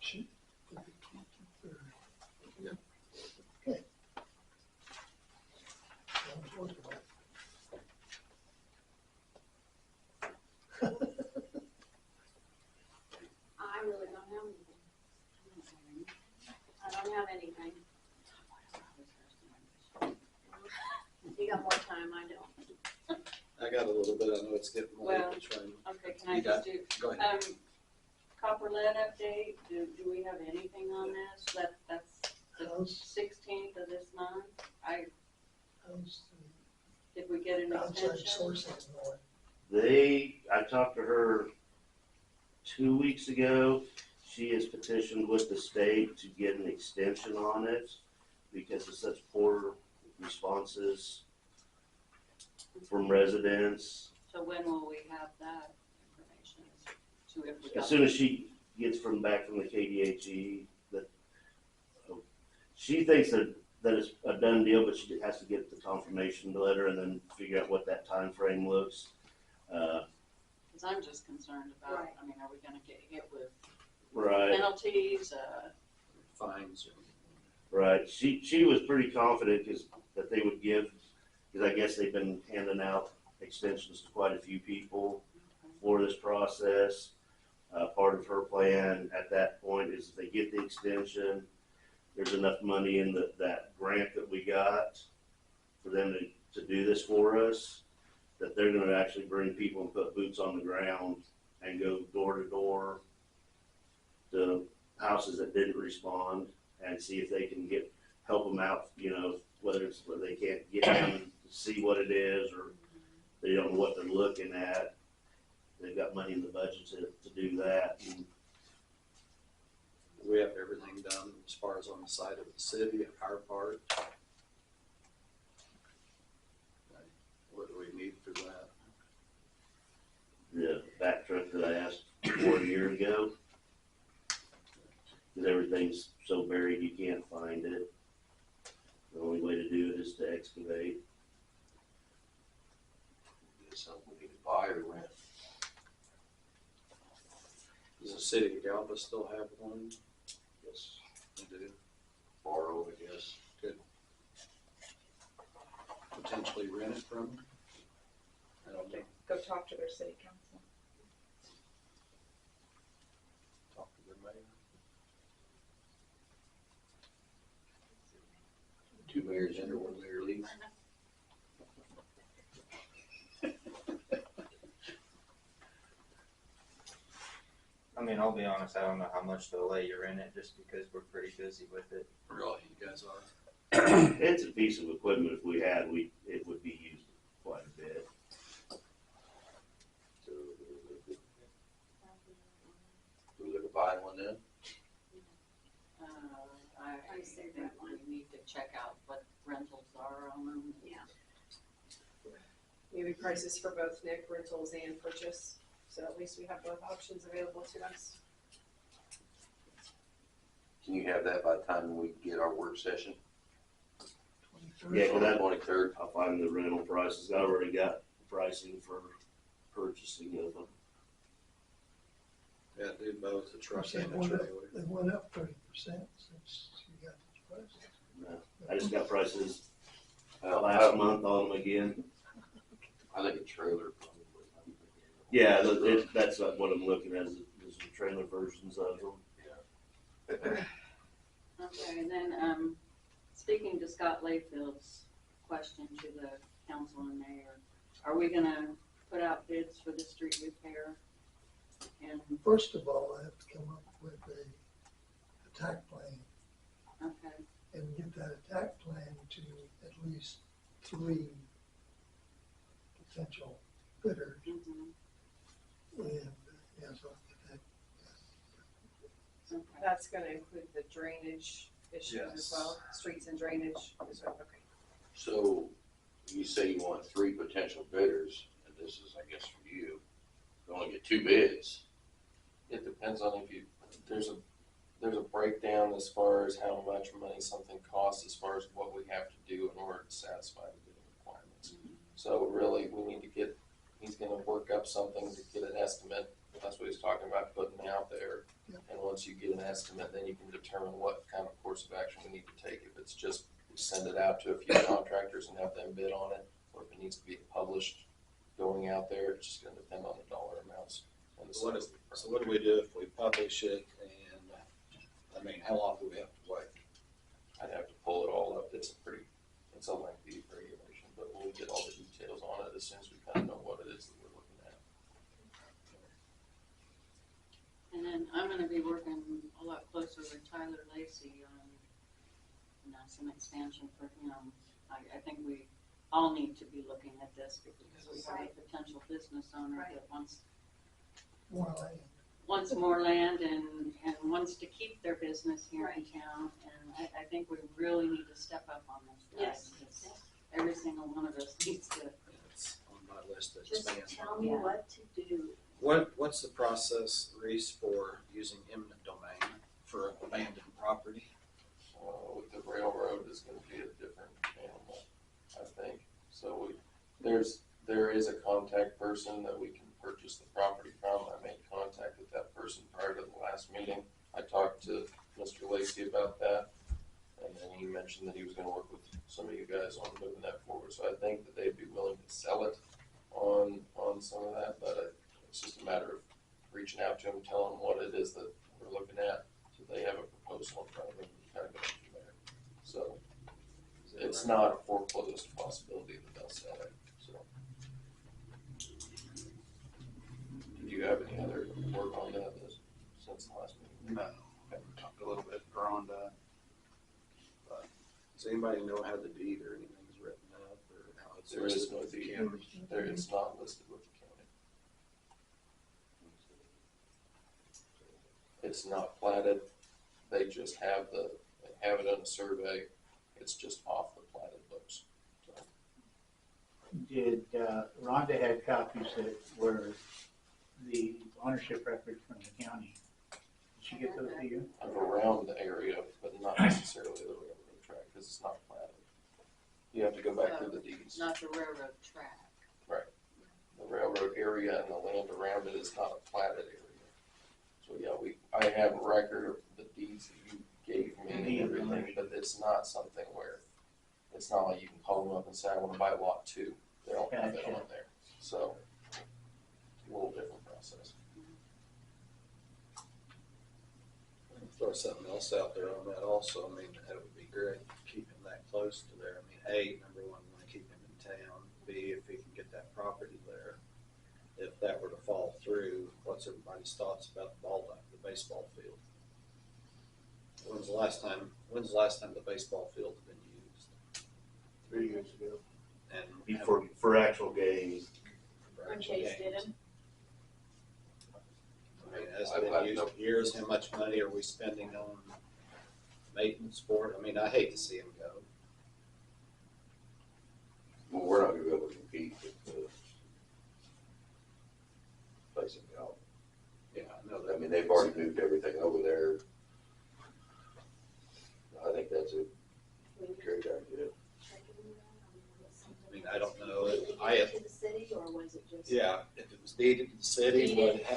shoot, for the 23rd. Yep. Okay. Sounds workable. I really don't have anything. I don't have anything. You got more time, I don't. I got a little bit, I know it's getting late, Well, but trying. Okay, can I You just got- do, Go ahead. copper lead update, do we have anything on this? That's the How's, 16th of this month. how's Did we get an the outside extension? sourcing going? I talked to her 2 weeks ago. She has petitioned with the state to get an extension on it because of such poor responses from residents. So when will we have that information? To if we As got- soon as she gets back from the KDHE, that she thinks that it's a done deal, but she has to get the confirmation letter and then figure out what that time frame looks. Cause I'm just concerned about, Right. I mean, are we gonna get hit with Right. penalties, Fines. Right. She was pretty confident that they would give, because I guess they've been handing out extensions to quite a few people for this process. Part of her plan at that point is if they get the extension, there's enough money in that grant that we got for them to do this for us, that they're gonna actually bring people and put boots on the ground and go door to door to houses that didn't respond and see if they can help them out, whether it's where they can't get down to see what it is or they don't know what they're looking at. They've got money in the budget to do that. And We have everything done as far as on the side of the city, our part. What do we need for that? the back truck that I asked for a year ago, because everything's so buried you can't find it. The only way to do it is to excavate. Is something we need to buy or rent? Does the city of Galva still have one? Yes, They do. borrow, I guess. Could potentially rent it from them? I don't know. Go talk to their city council. Talk to their mayor. Two mayors in or one mayor leaves. I mean, I'll be honest, I don't know how much they'll let you in it just because we're pretty busy with it. Really, you guys are? It's a piece of equipment if we had, it would be used quite a bit. So, do we look at buying one then? I think we need to check out what rentals are on them. Yeah. Maybe prices for both Nick rentals and purchase, so at least we have both options available to us. Can you have that by the time we get our work session? Yeah, 'cause that, 23rd. I'll find the rental prices. I already got pricing for purchasing of them. Yeah, do both the truck They and the went up- trailer. They went up 30% since you got these prices. No, I just got prices Well, last month on them again. I think a trailer probably. Yeah, that's what I'm looking at is the trailer versions of them. Okay, and then, speaking to Scott Layfield's question to the council and mayor, are we gonna put out bids for the street repair? And, First of all, I have to come up with a attack plan okay, and get that attack plan to at least 3 potential bidders. mhm, And, yeah, so I'll get that. okay. That's gonna include the drainage issues as well, streets and drainage, is what, okay. So you say you want 3 potential bidders, and this is, I guess, for you. You only get 2 bids. It depends on if you, there's a breakdown as far as how much money something costs, as far as what we have to do in order to satisfy the bidding requirements. So really, we need to get, he's gonna work up something to get an estimate. That's what he's talking about, putting out there. And once you get an estimate, then you can determine what kind of course of action we need to take. If it's just we send it out to a few contractors and have them bid on it, or if it needs to be published going out there, it's just gonna depend on the dollar amounts. And the size of the So what do we do if we publish it and, I mean, how long do we have to wait? I'd have to pull it all up. It's a lengthy regulation, but we'll get all the details on it as soon as we kind of know what it is that we're looking at. And then I'm gonna be working a lot closer with Tyler Lacy on, some expansion for him. I think we all need to be looking at this because we have a potential business owner that wants More land. more land and wants to keep their business here in town. And I think we really need to step up on this, guys. Yes. Because every single one of us needs to. It's on my list to Just expand. tell me what to do. What's the process, Reese, for using eminent domain for abandoned property? With the railroad is gonna be a different animal, I think. So there is a contact person that we can purchase the property from. I made contact with that person prior to the last meeting. I talked to Mr. Lacy about that, and then he mentioned that he was gonna work with some of you guys on moving that forward. So I think that they'd be willing to sell it on some of that, but it's just a matter of reaching out to them, telling them what it is that we're looking at, so they have a proposal in front of them and kind of go from there. So it's not a foreclosed possibility that they'll sell it, so. Did you have any other work on that since the last meeting? No, we talked a little bit, Rhonda. Does anybody know how the deed or anything's written up or how it's There is listed no with the deed. county? It's not listed with the county. It's not platted, they just have it on a survey, it's just off the platted books. So, Did, Rhonda had copies that were the ownership record from the county. Did she get those to you? of around the area, but not necessarily the railroad track, because it's not platted. You have to go back through the deeds. Not the railroad track. The railroad area and the land around it is not a platted area. So yeah, I have a record of the deeds that you gave me and everything, but it's not something where, it's not like you can call them up and say, I wanna buy lot 2. They don't have it on there, so it's a little different process. Throw something else out there on that also. I mean, that would be great, keeping that close to there. I mean, A, number one, we want to keep him in town. B, if he can get that property there. If that were to fall through, what's everybody's thoughts about the baseball field? When's the last time the baseball field has been used? 3 years ago. And For actual games. When Chase did them. I mean, has it been used for years? How much money are we spending on maintenance for it? I mean, I hate to see him go. Well, we're not gonna be able to compete with the place in Gallup. Yeah, I know that. I mean, they've already moved everything over there. I think that's a great idea. mean, I don't know. To the city, or was it just? Yeah, if it was deeded to the city,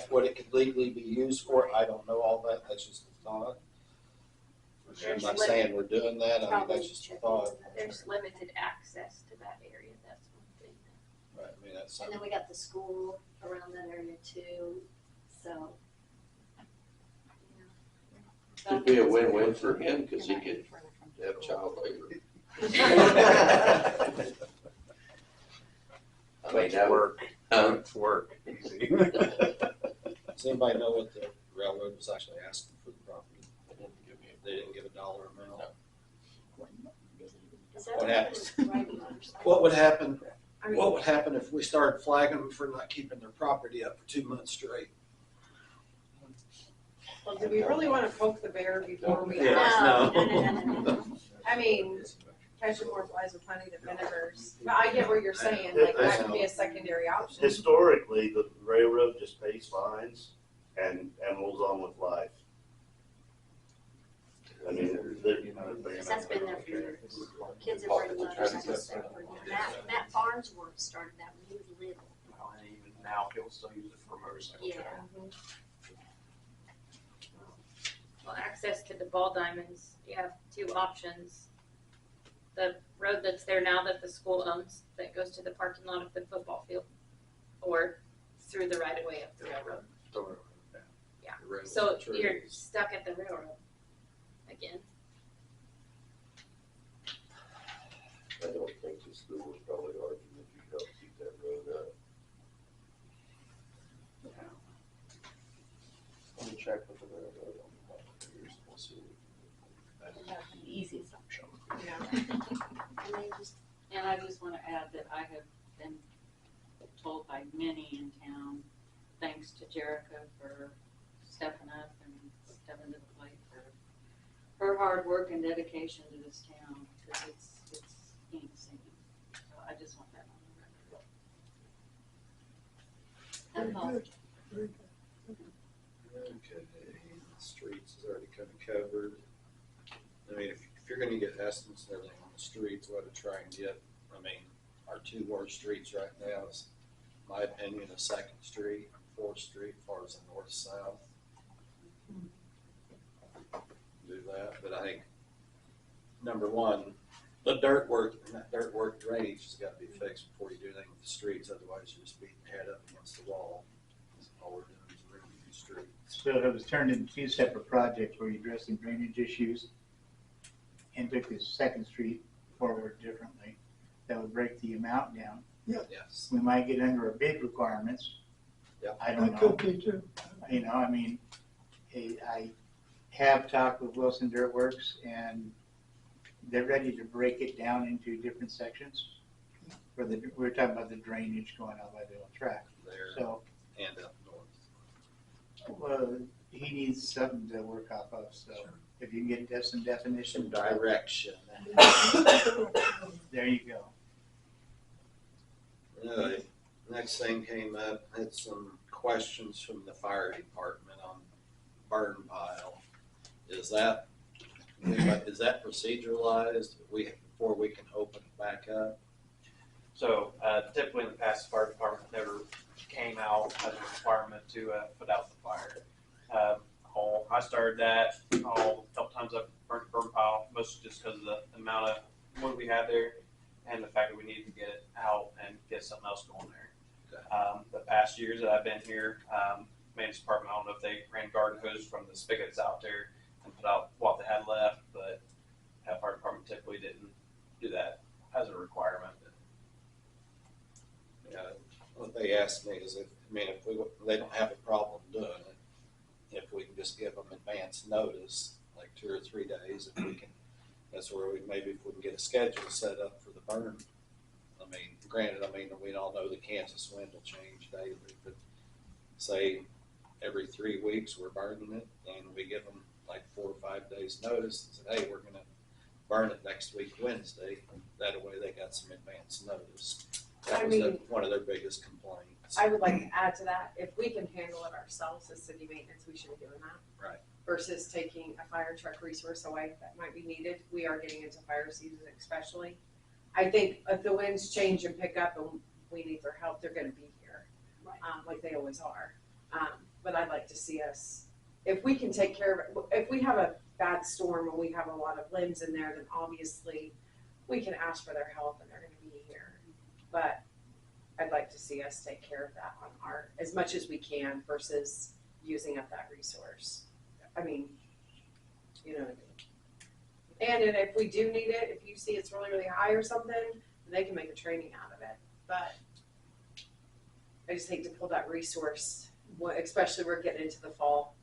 what it could legally be used for, I don't know all that, that's just a thought. I'm not saying we're doing that, I mean, that's just a thought. There's limited access to that area, that's one thing. Right, I mean, that's And something. then we got the school around that area too, so. Could be a win-win for him, because he could have child labor. I mean, that Work. Work. Easy. Does anybody know what the railroad was actually asking for the property? They didn't give a dollar amount. What happens? What would happen, what would happen if we started flagging them for not keeping their property up for 2 months straight? Well, do we really wanna poke the bear before we Yeah, ask? no. I mean, catching more flies with honey than vinegars. But I get what you're saying, like that could be a secondary option. Historically, the railroad just pays fines and rolls on with life. I mean, Because that's been there for years. Kids have written letters, I just said for years. Matt Farnsworth started that when he was little. And even now, people still use it for motorcycle Yeah. training. Well, access to the ball diamonds, you have two options. The road that's there now that the school owns, that goes to the parking lot of the football field, or through the right of way of the railroad. Yeah, so you're stuck at the railroad again. I don't think the school would probably argue that you help keep that road up. Let me check with the railroad on that. We'll see. Easy assumption. Yeah. And I just want to add that I have been told by many in town, thanks to Jerica for stepping up and stepping to the plate for her hard work and dedication to this town, because it's insane. So I just want that on the record. That's all. Very good. Okay, the streets is already kind of covered. I mean, if you're gonna get estimates and everything on the streets, what to try and get, I mean, our two worst streets right now is, in my opinion, a 2nd Street, 4th Street, as far as the north-south. Do that, but I think, number one, the dirt work, and that dirt work drainage has got to be fixed before you do anything with the streets, otherwise you're just beating your head up against the wall. All we're doing is ripping the streets. So it was turned into 2 separate projects where you're addressing drainage issues and took the 2nd Street forward differently. That would break the amount down. Yes. We might get under our bid requirements. Yep. I don't That know. could be too. You know, I mean, I have talked with Wilson Dirt Works and they're ready to break it down into different sections. We're talking about the drainage going out by the old track. There So, and up north. well, he needs something to work off of, so if you can get some definition. Some direction. There you go. Really, next thing came up, had some questions from the fire department on burn pile. Is that proceduralized, before we can open it back up? So typically in the past, the fire department never came out as a requirement to put out the fire. I started that a couple times. I've burnt burn pile, mostly just because of the amount of wood we had there and the fact that we needed to get it out and get something else going there. Okay. The past years that I've been here, maintenance department, I don't know if they ran garden hose from the spigots out there and put out what they had left, but fire department typically didn't do that as a requirement. Yeah, what they asked me is if they don't have a problem doing it, if we can just give them advance notice, like 2 or 3 days, if we can, that's where maybe if we can get a schedule set up for the burn. I mean, granted, we all know the Kansas wind will change daily, but say every 3 weeks we're burning it and we give them like 4 or 5 days notice and said, hey, we're gonna burn it next week Wednesday. That way they got some advance notice. That was one of their biggest complaints. I would like to add to that, if we can handle it ourselves as city maintenance, we should be doing that. Right. Versus taking a fire truck resource away that might be needed. We are getting into fire season especially. I think if the winds change and pick up and we need their help, they're gonna be here, like they always are. But I'd like to see us, if we can take care of it, if we have a bad storm and we have a lot of limbs in there, then obviously we can ask for their help and they're gonna be here. But I'd like to see us take care of that on our, as much as we can versus using up that resource. I mean, you know what I mean? And if we do need it, if you see it's really, really high or something, they can make a training out of it. But I just hate to pull that resource, especially we're getting into the fall.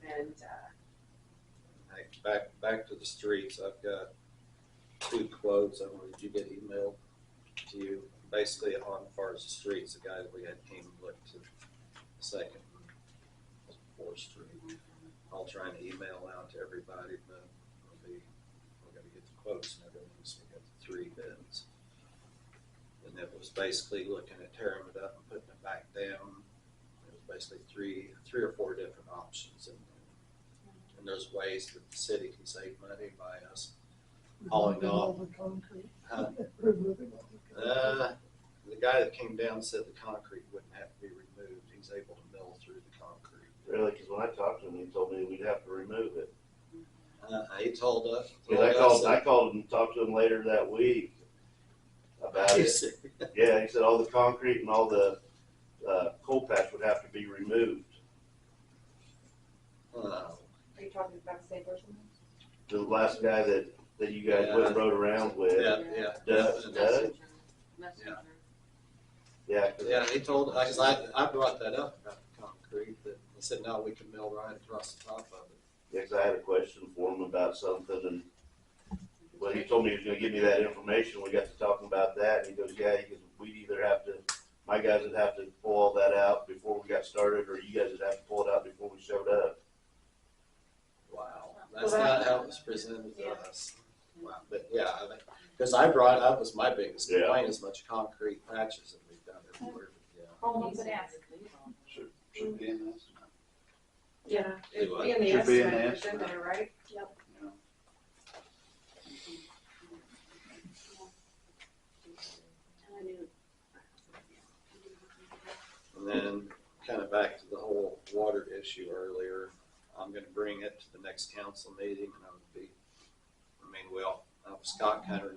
And, Hey, back to the streets, I've got 2 quotes, I don't know, did you get emailed to you? Basically on as far as the streets, the guy that we had came and looked to Second and 4th Street. I'll try and email out to everybody, but we're gonna get the quotes and everything, so we got the 3 bids. And it was basically looking at tearing it up and putting it back down. It was basically three or 4 different options in there. And there's ways that the city can save money by us hauling Removing all off. the concrete. Huh? Removing all the concrete. The guy that came down said the concrete wouldn't have to be removed. He's able to mill through the concrete. Really, because when I talked to him, he told me we'd have to remove it. He told us. Because I called and talked to him later that week about it. Yeah, he said all the concrete and all the coal patch would have to be removed. Are you talking about the same person? The last guy that you guys went and rode around with. Yeah. Doug? Yeah. Yeah, he told, because I brought that up about the concrete, that he said, no, we can mill right across the top of it. Yeah, 'cause I had a question for him about something, and well, he told me he was gonna give me that information. We got to talking about that, and he goes, yeah, he goes, we'd either have to, my guys would have to pull all that out before we got started, or you guys would have to pull it out before we showed up. Wow, that's not how it was presented to us. Wow, but yeah, because I was my biggest complaint, as much concrete patches that we've done everywhere. Yeah. Call them and ask. Should be in this. yeah, it'd Do be in the Should be in the estimate, it's in estimate. there, right? Yep. And then kind of back to the whole water issue earlier, I'm gonna bring it to the next council meeting, and Scott kind of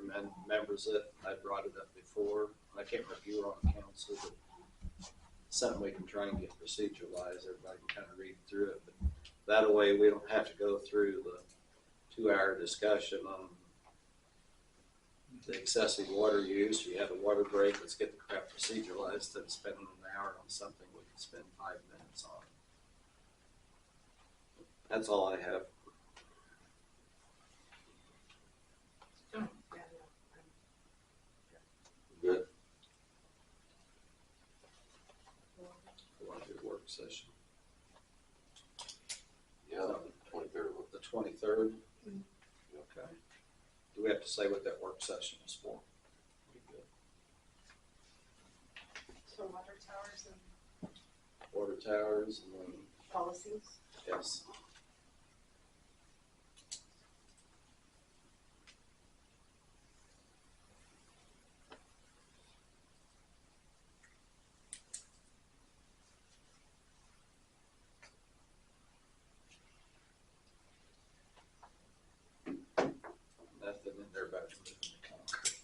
remembers it. I brought it up before. I can't remember if you were on the council, but something we can try and get proceduralized. Everybody can kind of read through it, but that way we don't have to go through the 2-hour discussion on the excessive water use. You have a water break, let's get the crap proceduralized instead of spending an hour on something we can spend 5 minutes on. That's all I have. Good. We want to do a work session. Yeah, the 23rd. The 23rd? Okay. Do we have to say what that work session is for? We good. So water towers and Water towers and then, policies. yes. Nothing in there about removing the concrete.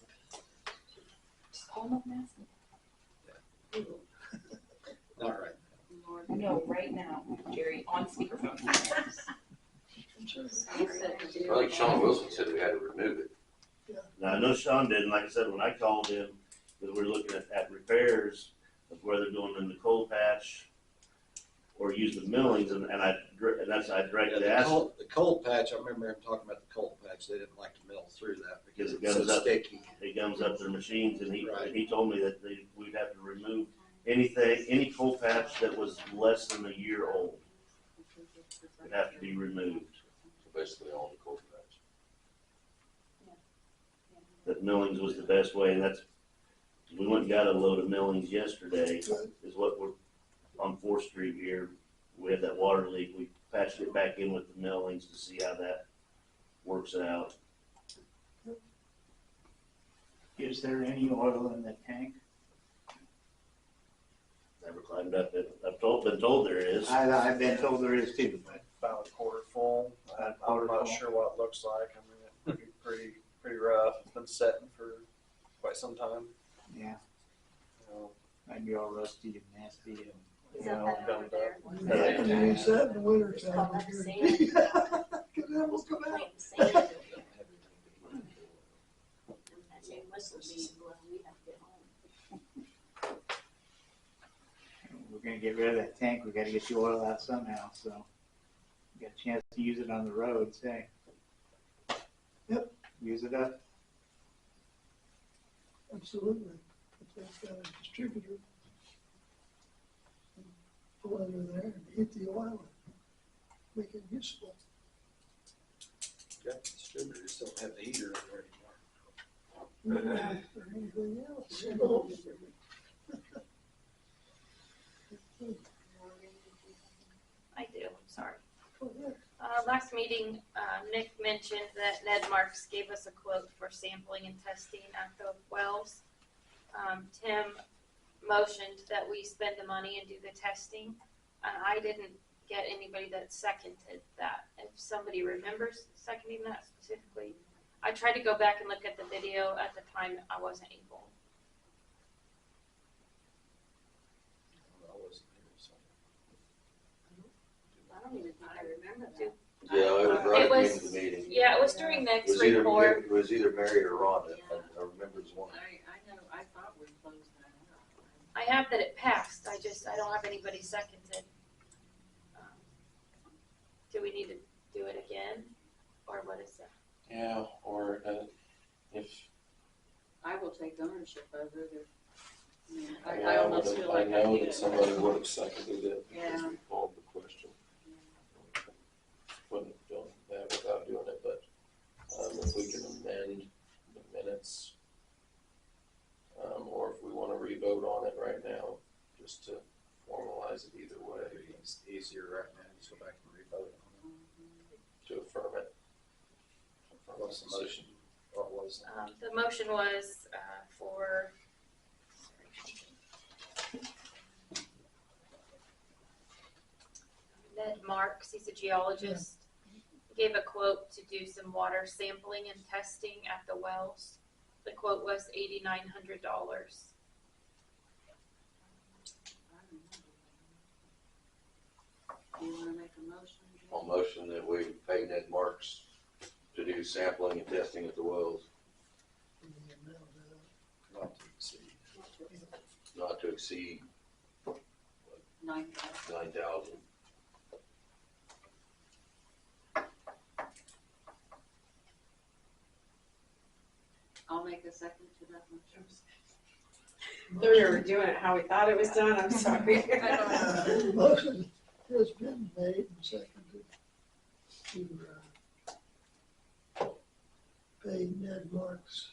Just call them up and ask them. Not right No, right now, Jerry, on speakerphone. I think Sean Wilson said we had to remove it. Now, I know Sean didn't, like I said, when I called him, because we're looking at repairs of where they're doing in the coal patch or using the millings, and I directly now. asked him. The cold patch, I remember him talking about the cold patch. They didn't like to mill through that because It it's gums so up, sticky. it gums up their machines, and Right. he told me that we'd have to remove any coal patch that was less than a year old. Would have to be removed. So basically all the cold patch. That millings was the best way, and we went and got a load of millings yesterday, is what we're, on 4th Street here. We had that water leak, we patched it back in with the millings to see how that works out. Is there any oil in the tank? Never climbed up it. Been told there is. I've been told there is too, but About a quarter full. About a I'm quarter not full. sure what it looks like. I mean, it could be pretty rough. It's been setting for quite some time. yeah, You know, might be all rusty and nasty and. Is that that over there? Yeah, you can use that in the winter It's time. called like Cause sand. that will come out. Like sand. That it must be when we have to get home. We're gonna get rid of that tank, we gotta get the oil out somehow, so. We got a chance to use it on the roads, hey. Yep. Use it up. Absolutely. If they've got a distributor, pull under there and hit the oil and make it useful. Yeah, distributors don't have the heater in there Or anything else. I do, I'm sorry. Last meeting, Nick mentioned that Ned Marks gave us a quote for sampling and testing at the wells. Tim motioned that we spend the money and do the testing. I didn't get anybody that seconded that. If somebody remembers seconding that specifically, I tried to go back and look at the video. At the time, I wasn't able. I wasn't here, so. I don't even think I remember that. Yeah, it was It right at the was- end of the meeting. Yeah, it was during It Nick's was either, report. it was either Mary or Rhonda, I remember it was one. I know, I thought we closed that out. I have that it passed. I don't have anybody seconded. Do we need to do it again, or what is that? Yeah, or if, I will take ownership of it if, I mean, I I almost feel like I know need that it. somebody would have seconded it because Yeah. we called the question. Wouldn't have done that without doing it, but, if we can amend the minutes, or if we wanna re-vote on it right now, just to formalize it either way, It's easier right now, just go back and re-vote on to affirm it. it. What's the motion? What was it? The motion was, for, Ned Marks, he's a geologist. He gave a quote to do some water sampling and testing at the wells. The quote was $8,900. Do you wanna make a motion? I'll motion that we pay Ned Marks to do sampling and testing at the wells, Not to exceed. not to exceed 9,000. 9,000. I'll make a second to that motion. We were doing it how we thought it was done, I'm sorry. Motion has been made and seconded to, pay Ned Marks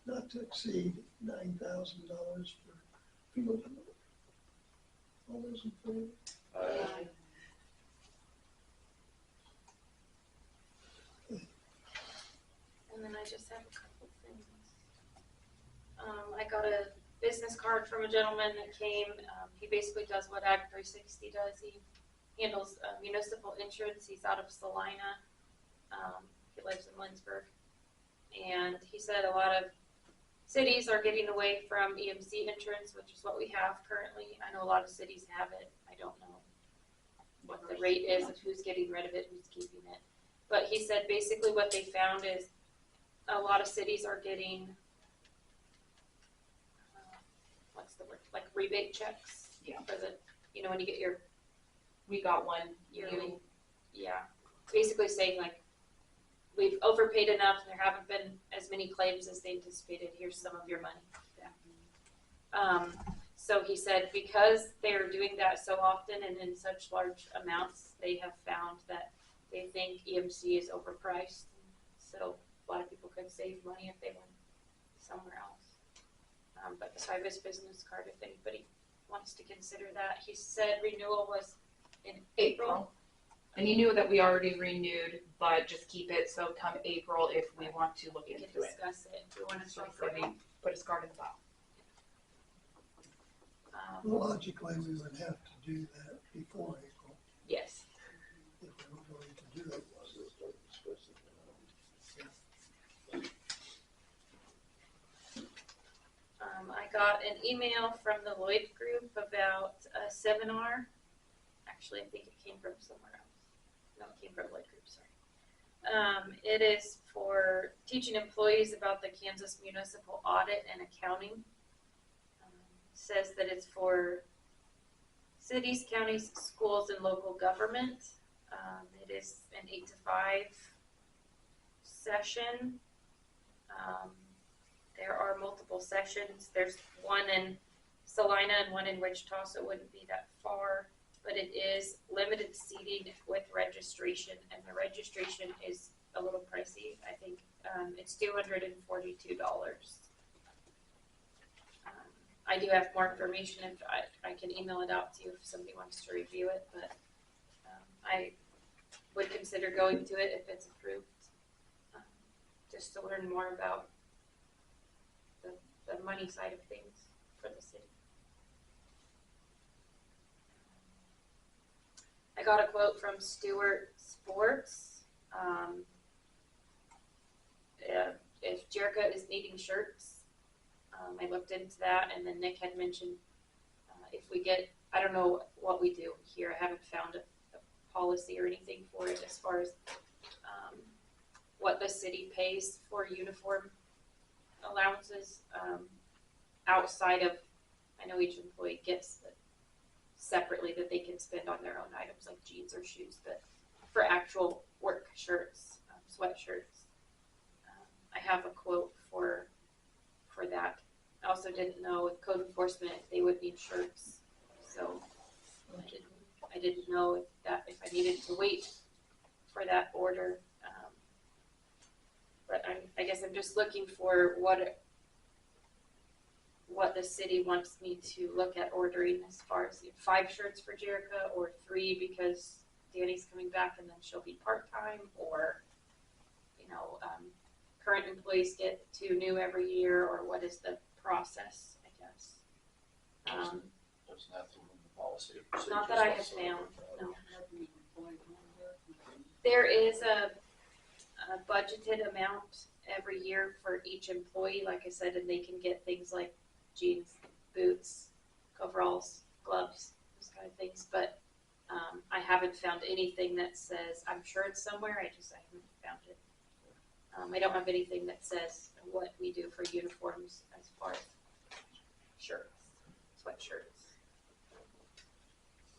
not to exceed $9,000 for field work. All those in favor? And then I just have a couple things. I got a business card from a gentleman that came. He basically does what Ag 360 does. He handles municipal insurance. He's out of Salina. He lives in Lindsburg. And he said a lot of cities are getting away from EMC insurance, which is what we have currently. I know a lot of cities have it. I don't know what the rate is of who's getting rid of it, who's keeping it. But he said basically what they found is a lot of cities are getting, what's the word, like rebate checks? Yeah. For the, you know, when you get your We got one yearly, yeah, basically saying like, we've overpaid enough, there haven't been as many claims as they anticipated, here's some of your money. So he said because they're doing that so often and in such large amounts, they have found that they think EMC is overpriced. So a lot of people could save money if they went somewhere else. But so I have his business card if anybody wants to consider that. He said renewal was in April. And you knew that we already renewed, but just keep it so come April if we want to look We can into it. discuss it if we want to So start we said we put a SCART in the file. Logically, we would have to do that before April, Yes. if we were going to do it. I got an email from the Lloyd Group about a seminar. Actually, I think it came from somewhere else. No, it came from Lloyd Group, sorry. It is for teaching employees about the Kansas Municipal Audit and Accounting. Says that it's for cities, counties, schools, and local government. It is an 8 to 5 session. There are multiple sessions. There's one in Salina and one in Wichita, so it wouldn't be that far. But it is limited seating with registration, and the registration is a little pricey. I think it's $242. I do have more information if I can email it out to you if somebody wants to review it, but I would consider going to it if it's approved, just to learn more about the money side of things for the city. I got a quote from Stewart Sports. If Jerica is needing shirts, I looked into that, and then Nick had mentioned if we get, I don't know what we do here. I haven't found a policy or anything for it as far as what the city pays for uniform allowances outside of, I know each employee gets separately that they can spend on their own items like jeans or shoes, but for actual work shirts, sweatshirts, I have a quote for that. I also didn't know with code enforcement if they would need shirts, so I didn't know if I needed to wait for that order. But I guess I'm just looking for what the city wants me to look at ordering as far as 5 shirts for Jerica or 3 because Danny's coming back and then she'll be part-time, or current employees get 2 new every year, or what is the process, I guess. There's nothing in the policy. Not that I have found, no. There is a budgeted amount every year for each employee, like I said, and they can get things like jeans, boots, coveralls, gloves, those kind of things, but I haven't found anything that says, I'm sure it's somewhere, I haven't found it. I don't have anything that says what we do for uniforms as far as shirts, sweatshirts.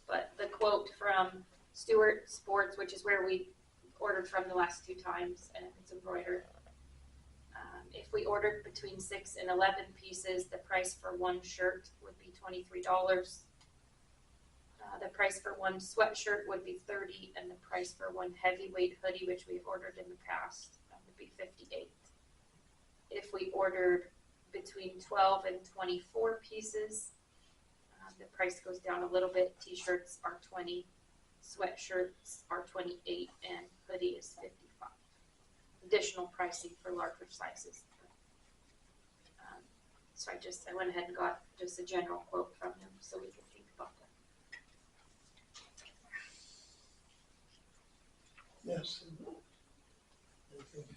But the quote from Stewart Sports, which is where we ordered from the last 2 times, and it's embroidered. If we ordered between 6 and 11 pieces, the price for 1 shirt would be $23. The price for 1 sweatshirt would be $30, and the price for 1 heavyweight hoodie, which we've ordered in the past, would be $58. If we ordered between 12 and 24 pieces, the price goes down a little bit. T-shirts are $20, sweatshirts are $28, and hoodie is $55. Additional pricing for larger sizes. So I went ahead and got just a general quote from him so we could think about that. Yes, and I think that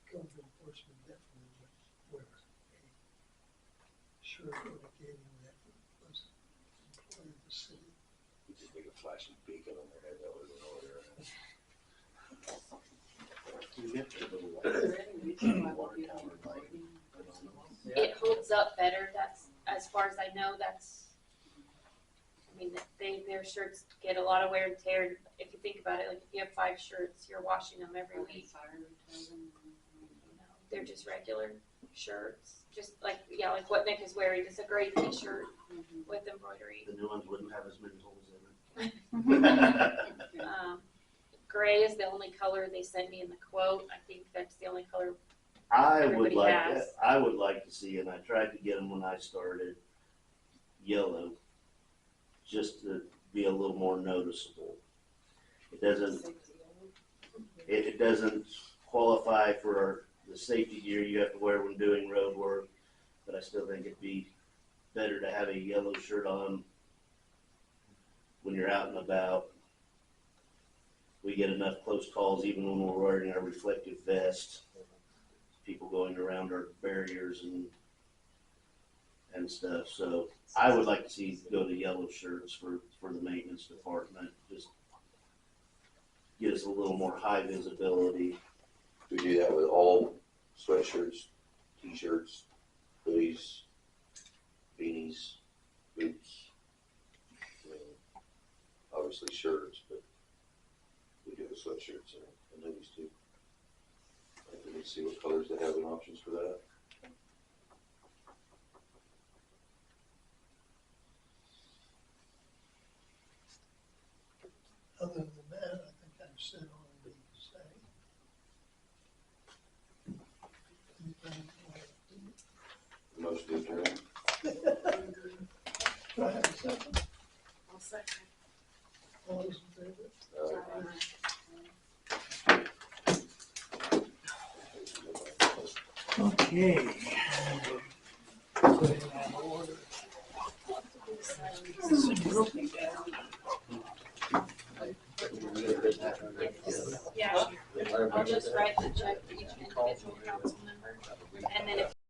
code enforcement definitely would wear a shirt indicating that it was an employee of the city. We just make a flashing beacon on their head, that was an order. It holds up better. That's, as far as I know, their shirts get a lot of wear and tear. If you think about it, like if you have 5 shirts, you're washing them every week. They're just regular shirts, just like what Nick is wearing, just a gray t-shirt with embroidery. The new ones wouldn't have as many holes in it. Gray is the only color they sent me in the quote. I think that's the only color I would everybody like has. that. I would like to see, and I tried to get them when I started, yellow, just to be a little more noticeable. It doesn't qualify for the safety gear you have to wear when doing road work, but I still think it'd be better to have a yellow shirt on when you're out and about. We get enough close calls even when we're wearing our reflective vest. People going around our barriers and stuff. So I would like to see go to yellow shirts for the maintenance department. Just get us a little more high visibility. We do that with all sweatshirts, t-shirts, hoodies, beanies, boots. I mean, obviously shirts, but we do the sweatshirts and hoodies too. Let me see what colors they have in options for that. Other than that, I think I've said all I need to say. Anything you want Most of them. to do? Do I have a second? I'll second. All those in favor? Okay. Put it in order. Yeah, I'll just write the check for each individual.